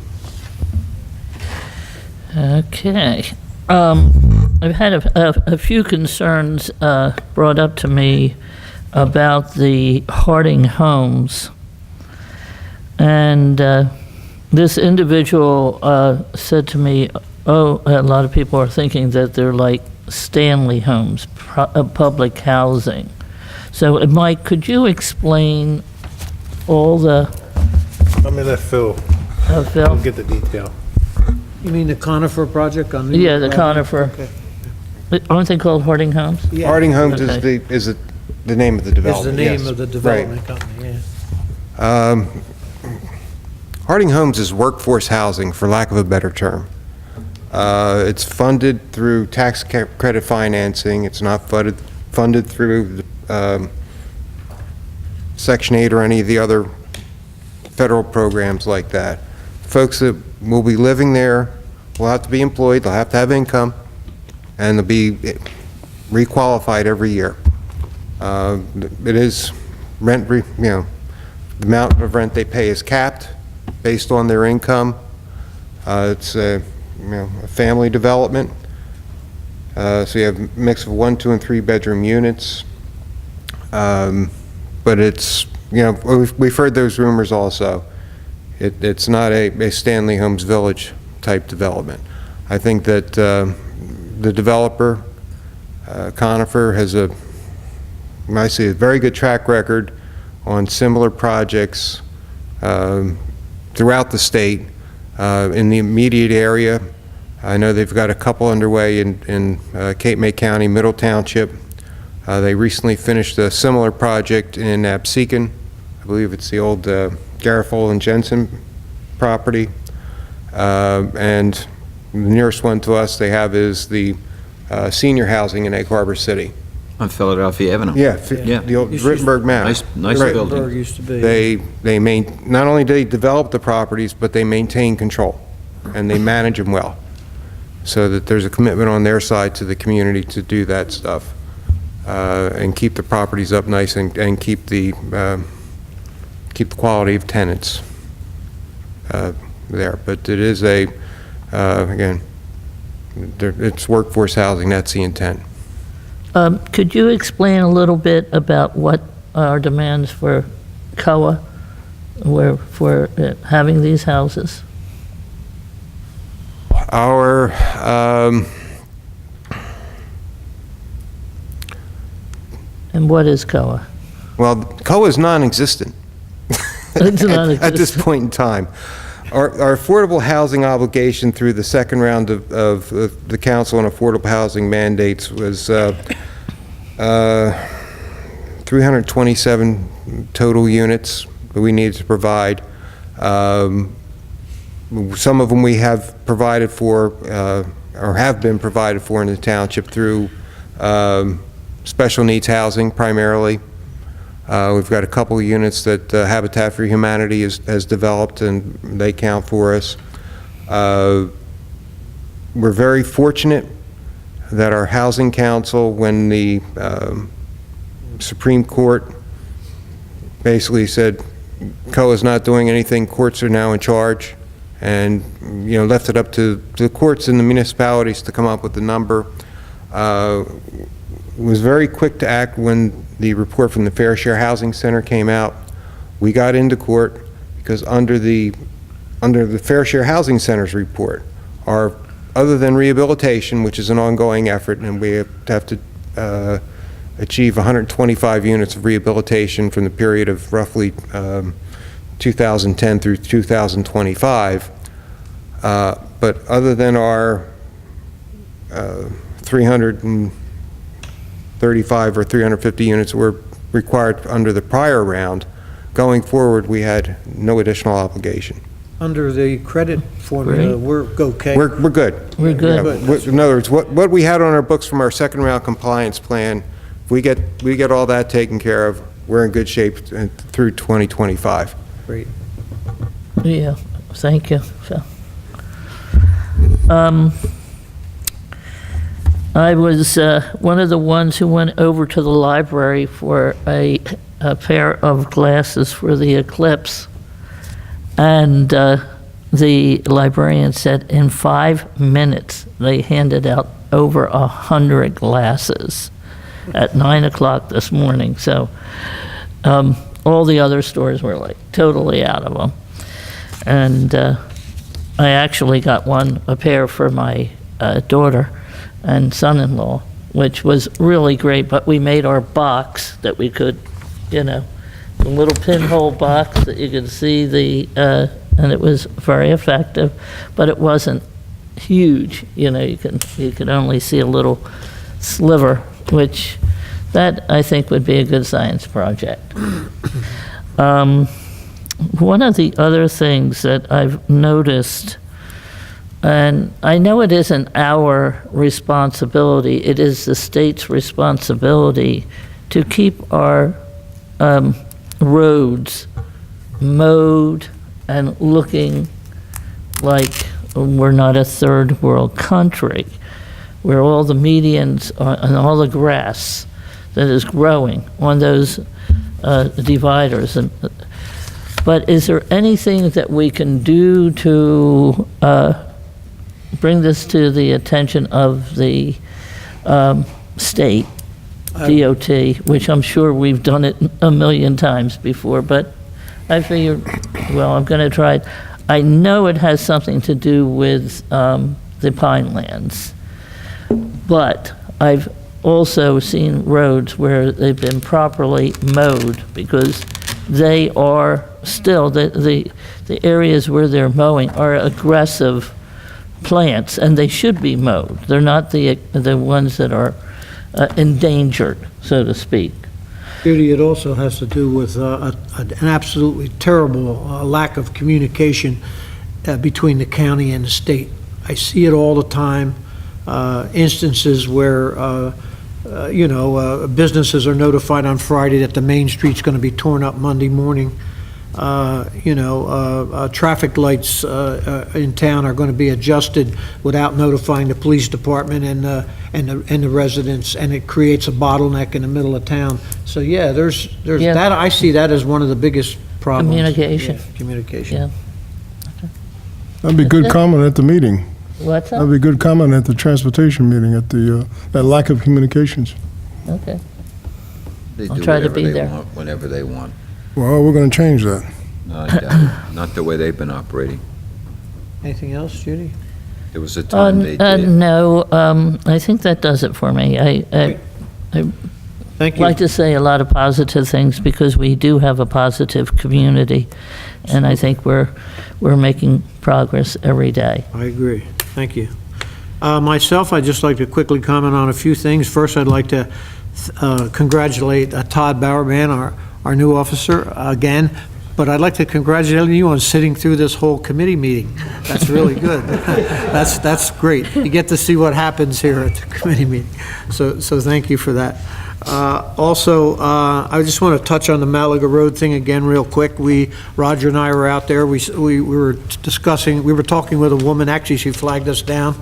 Okay. I've had a few concerns brought up to me about the Harding homes. And this individual said to me, a lot of people are thinking that they're like Stanley homes, public housing. So, Mike, could you explain all the... Let me let Phil. Phil? Get the detail. You mean the Conifer project on the... Yeah, the Conifer. Okay. Aren't they called Harding Homes? Yeah. Harding Homes Okay. is the name of the Is the development, name yes. of the Right. development company, yeah. Harding Homes is workforce housing, for lack of a better term. It's funded through tax credit financing. It's not funded through Section 8 or any of the other federal programs like that. Folks that will be living there will have to be employed, they'll have to have income, and they'll be requalified every year. It is rent, the amount of rent they pay is capped based on their income. It's a family development. So you have a mix of 1, 2, and 3 bedroom units. But it's, we've heard those rumors also. It's not a Stanley Homes Village type development. I think that the developer, Conifer, has a very good track record on similar projects throughout the state. In the immediate area, I know they've got a couple underway in Cape May County, Middle Township. They recently finished a similar project in Absecon. I believe it's the old Garofalo and Jensen property. And the nearest one to us they have is the senior housing in Egg Harbor City. On Philadelphia Avenue. Yeah, the old Rittenberg Manor. Nice Right. building. Rittenberg used to be. Not only do they develop the properties, but they maintain control, and they manage them well, so that there's a commitment on their side to the community to do that stuff, and keep the properties up nice and keep the quality of tenants there. But it is again, it's workforce housing, that's the intent. Could you explain a little bit about what our demands for COA were for having these houses? Our, And what is COA? well, COA is non-existent. It's non-existent. At this point in time. Our affordable housing obligation through the second round of the Council on Affordable Housing mandates was 327 total units that we needed to provide. Some of them we have provided for, or have been provided for in the township through special needs housing primarily. We've got a couple of units that Habitat for Humanity has developed, and they count for us. We're very fortunate that our Housing Council, when the Supreme Court basically said COA is not doing anything, courts are now in charge, and left it up to the courts and the municipalities to come up with the number. Was very quick to act when the report from the Fair Share Housing Center came out. We got into court because under the Fair Share Housing Center's report, other than rehabilitation, which is an ongoing effort, and we have to achieve 125 units of rehabilitation from the period of roughly 2010 through 2025. But other than our 335 or 350 units were required under the prior round, going forward, we had no additional obligation. Under the credit formula, Great. we're okay. We're good. We're good. Yeah, in other words, what we had on our books from our second round compliance plan, if we get all that taken care of, we're in good shape through 2025. Great. Yeah, thank you. So, I was one of the ones who went over to the library for a pair of glasses for the eclipse, and the librarian said in 5 minutes they handed out over 100 glasses at 9 o'clock this morning. So all the other stores were like totally out of them. And I actually got a pair for my daughter and son-in-law, which was really great, but we made our box that we could, the little pinhole box that you could see and it was very effective, but it wasn't huge, you could only see a little sliver, which that I think would be a good science project. One of the other things that I've noticed, and I know it isn't our responsibility, it is the state's responsibility to keep our roads mowed and looking like we're not a third world country, where all the medians and all the grass that is growing on those dividers. But is there anything that we can do to bring this to the attention of the state, DOT, which I'm sure we've done it a million times before, but I figured, well, I'm going to try it. I know it has something to do with the pine lands, but I've also seen roads where they've been properly mowed, because they are still, the areas where they're mowing are aggressive plants, and they should be mowed. They're not the ones that are endangered, so to speak. Judy, it also has to do with an absolutely terrible lack of communication between the county and the state. I see it all the time, instances where, businesses are notified on Friday that the main street's going to be torn up Monday morning. Traffic lights in town are going to be adjusted without notifying the police department and the residents, and it creates a bottleneck in the middle of town. So, yeah, there's Yeah. that. I see that as one of the biggest problems. Communication. Yeah, communication. Yeah. That'd be good comment at the meeting. What's That'd that? be good comment at the transportation meeting, at that lack of communications. Okay. They I'll do try to whatever be they there. want, whenever they want. Well, we're going to change that. No, I doubt it. Not the way they've been operating. Anything else, Judy? There was a time they did. No, I think that does it for me. I'd Thank you. like to say a lot of positive things, because we do have a positive community, and I think we're making progress every day. I agree. Thank you. Myself, I'd just like to quickly comment on a few things. First, I'd like to congratulate Todd Bowerman, our new officer, again, but I'd like to congratulate you on sitting through this whole committee meeting. That's really good. That's great. You get to see what happens here at the committee meeting. So thank you for that. Also, I just want to touch on the Malaga Road thing again real quick. Roger and I were out there. We were talking with a woman, actually she flagged us down,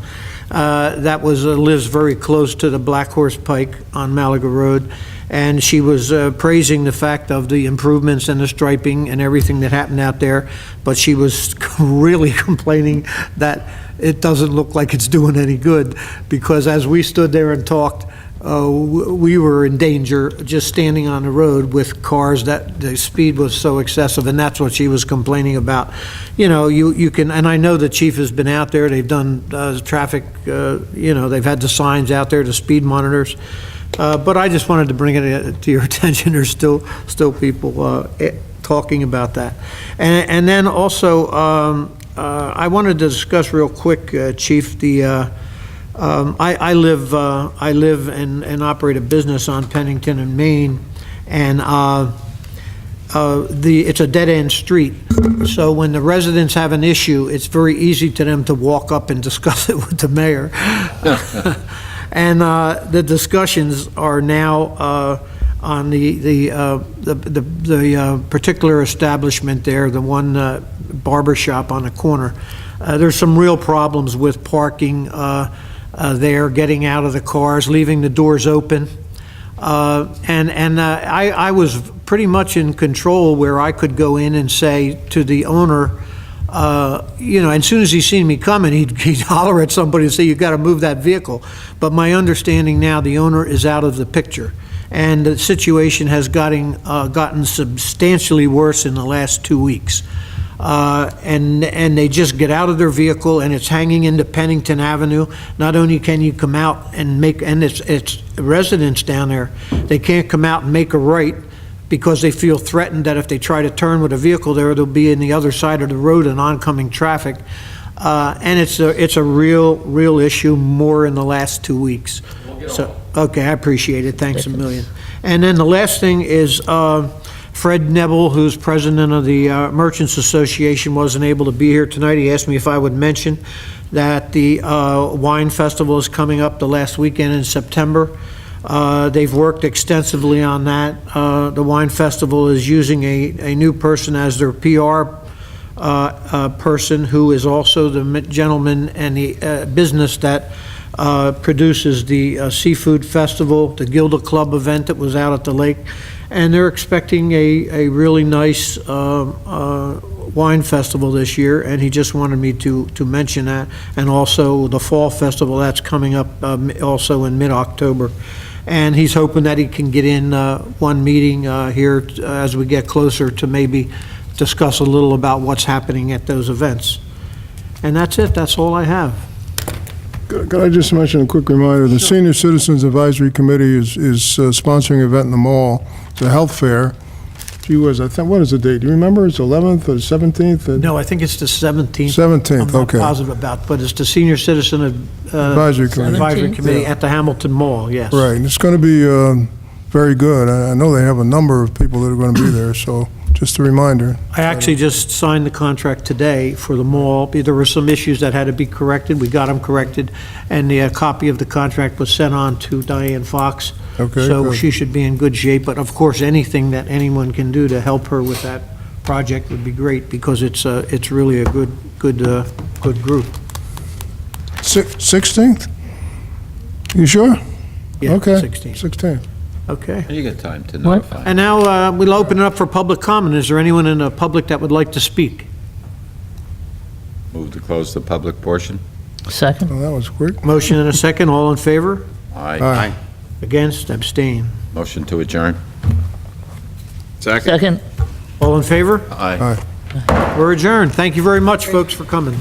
that lives very close to the Black Horse Pike on Malaga Road. And she was praising the fact of the improvements and the striping and everything that happened out there, but she was really complaining that it doesn't look like it's doing any good, because as we stood there and talked, we were in danger just standing on the road with cars, that the speed was so excessive, and that's what she was complaining about. You can, and I know the chief has been out there, they've done traffic, they've had the signs out there, the speed monitors. But I just wanted to bring it to your attention. There's still people talking about that. And then also, I wanted to discuss real quick, Chief, I live and operate a business on Pennington and Main, and it's a dead-end street. So when the residents have an issue, it's very easy to them to walk up and discuss it with the mayor. And the discussions are now on the particular establishment there, the one barber shop on the corner. There's some real problems with parking there, getting out of the cars, leaving the doors open. I was pretty much in control, where I could go in and say to the owner, as soon as he seen me coming, he'd holler at somebody and say, "You got to move that vehicle." But my understanding now, the owner is out of the picture, and the situation has gotten substantially worse in the last 2 weeks. And they just get out of their vehicle, and it's hanging into Pennington Avenue. Not only can you come out and it's residents down there, they can't come out and make a right, because they feel threatened that if they try to turn with a vehicle there, they'll be in the other side of the road in oncoming traffic. And it's a real issue, more in the last 2 weeks. Okay, I appreciate it. Thanks a million. And then the last thing is, Fred Nebel, who's president of the Merchants Association, wasn't able to be here tonight. He asked me if I would mention that the Wine Festival is coming up the last weekend in September. They've worked extensively on that. The Wine Festival is using a new person as their PR person, who is also the gentleman and the business that produces the Seafood Festival, the Gilda Club event that was out at the lake. And they're expecting a really nice wine festival this year, and he just wanted me to mention that. And also the Fall Festival, that's coming up also in mid-October. And he's hoping that he can get in one meeting here as we get closer to maybe discuss a little about what's happening at those events. And that's it, that's all I have. Could I just mention a quick reminder? The Senior Citizens Advisory Committee is sponsoring an event in the mall. It's a health fair. Gee whiz, I think, what is the date? Do you remember? It's 11th or 17th? No, I think it's the 17th. 17th, I'm not okay. positive about, but it's the Senior Citizen Advisory Committee. Advisory 17th? Committee at the Hamilton Mall, yes. Right, and it's going to be very good. I know they have a number of people that are going to be there, so just a reminder. I actually just signed the contract today for the mall. There were some issues that had to be corrected. We got them corrected, and the copy of the contract was sent on to Diane Fox. Okay, So good. she should be in good shape, but of course, anything that anyone can do to help her with that project would be great, because it's really a good group. 16th? You sure? Yeah, Okay, 16. 16th. Okay. You got time to What? notify. And now we'll open it up for public comment. Is there anyone in the public that would like to speak? Move to close the public portion. Second? Well, that was quick. Motion and a second, all in favor? Aye. Aye. Against, abstain. Motion to adjourn. Second? All in favor? Aye. Aye. We're adjourned. Thank you very much, folks, for coming.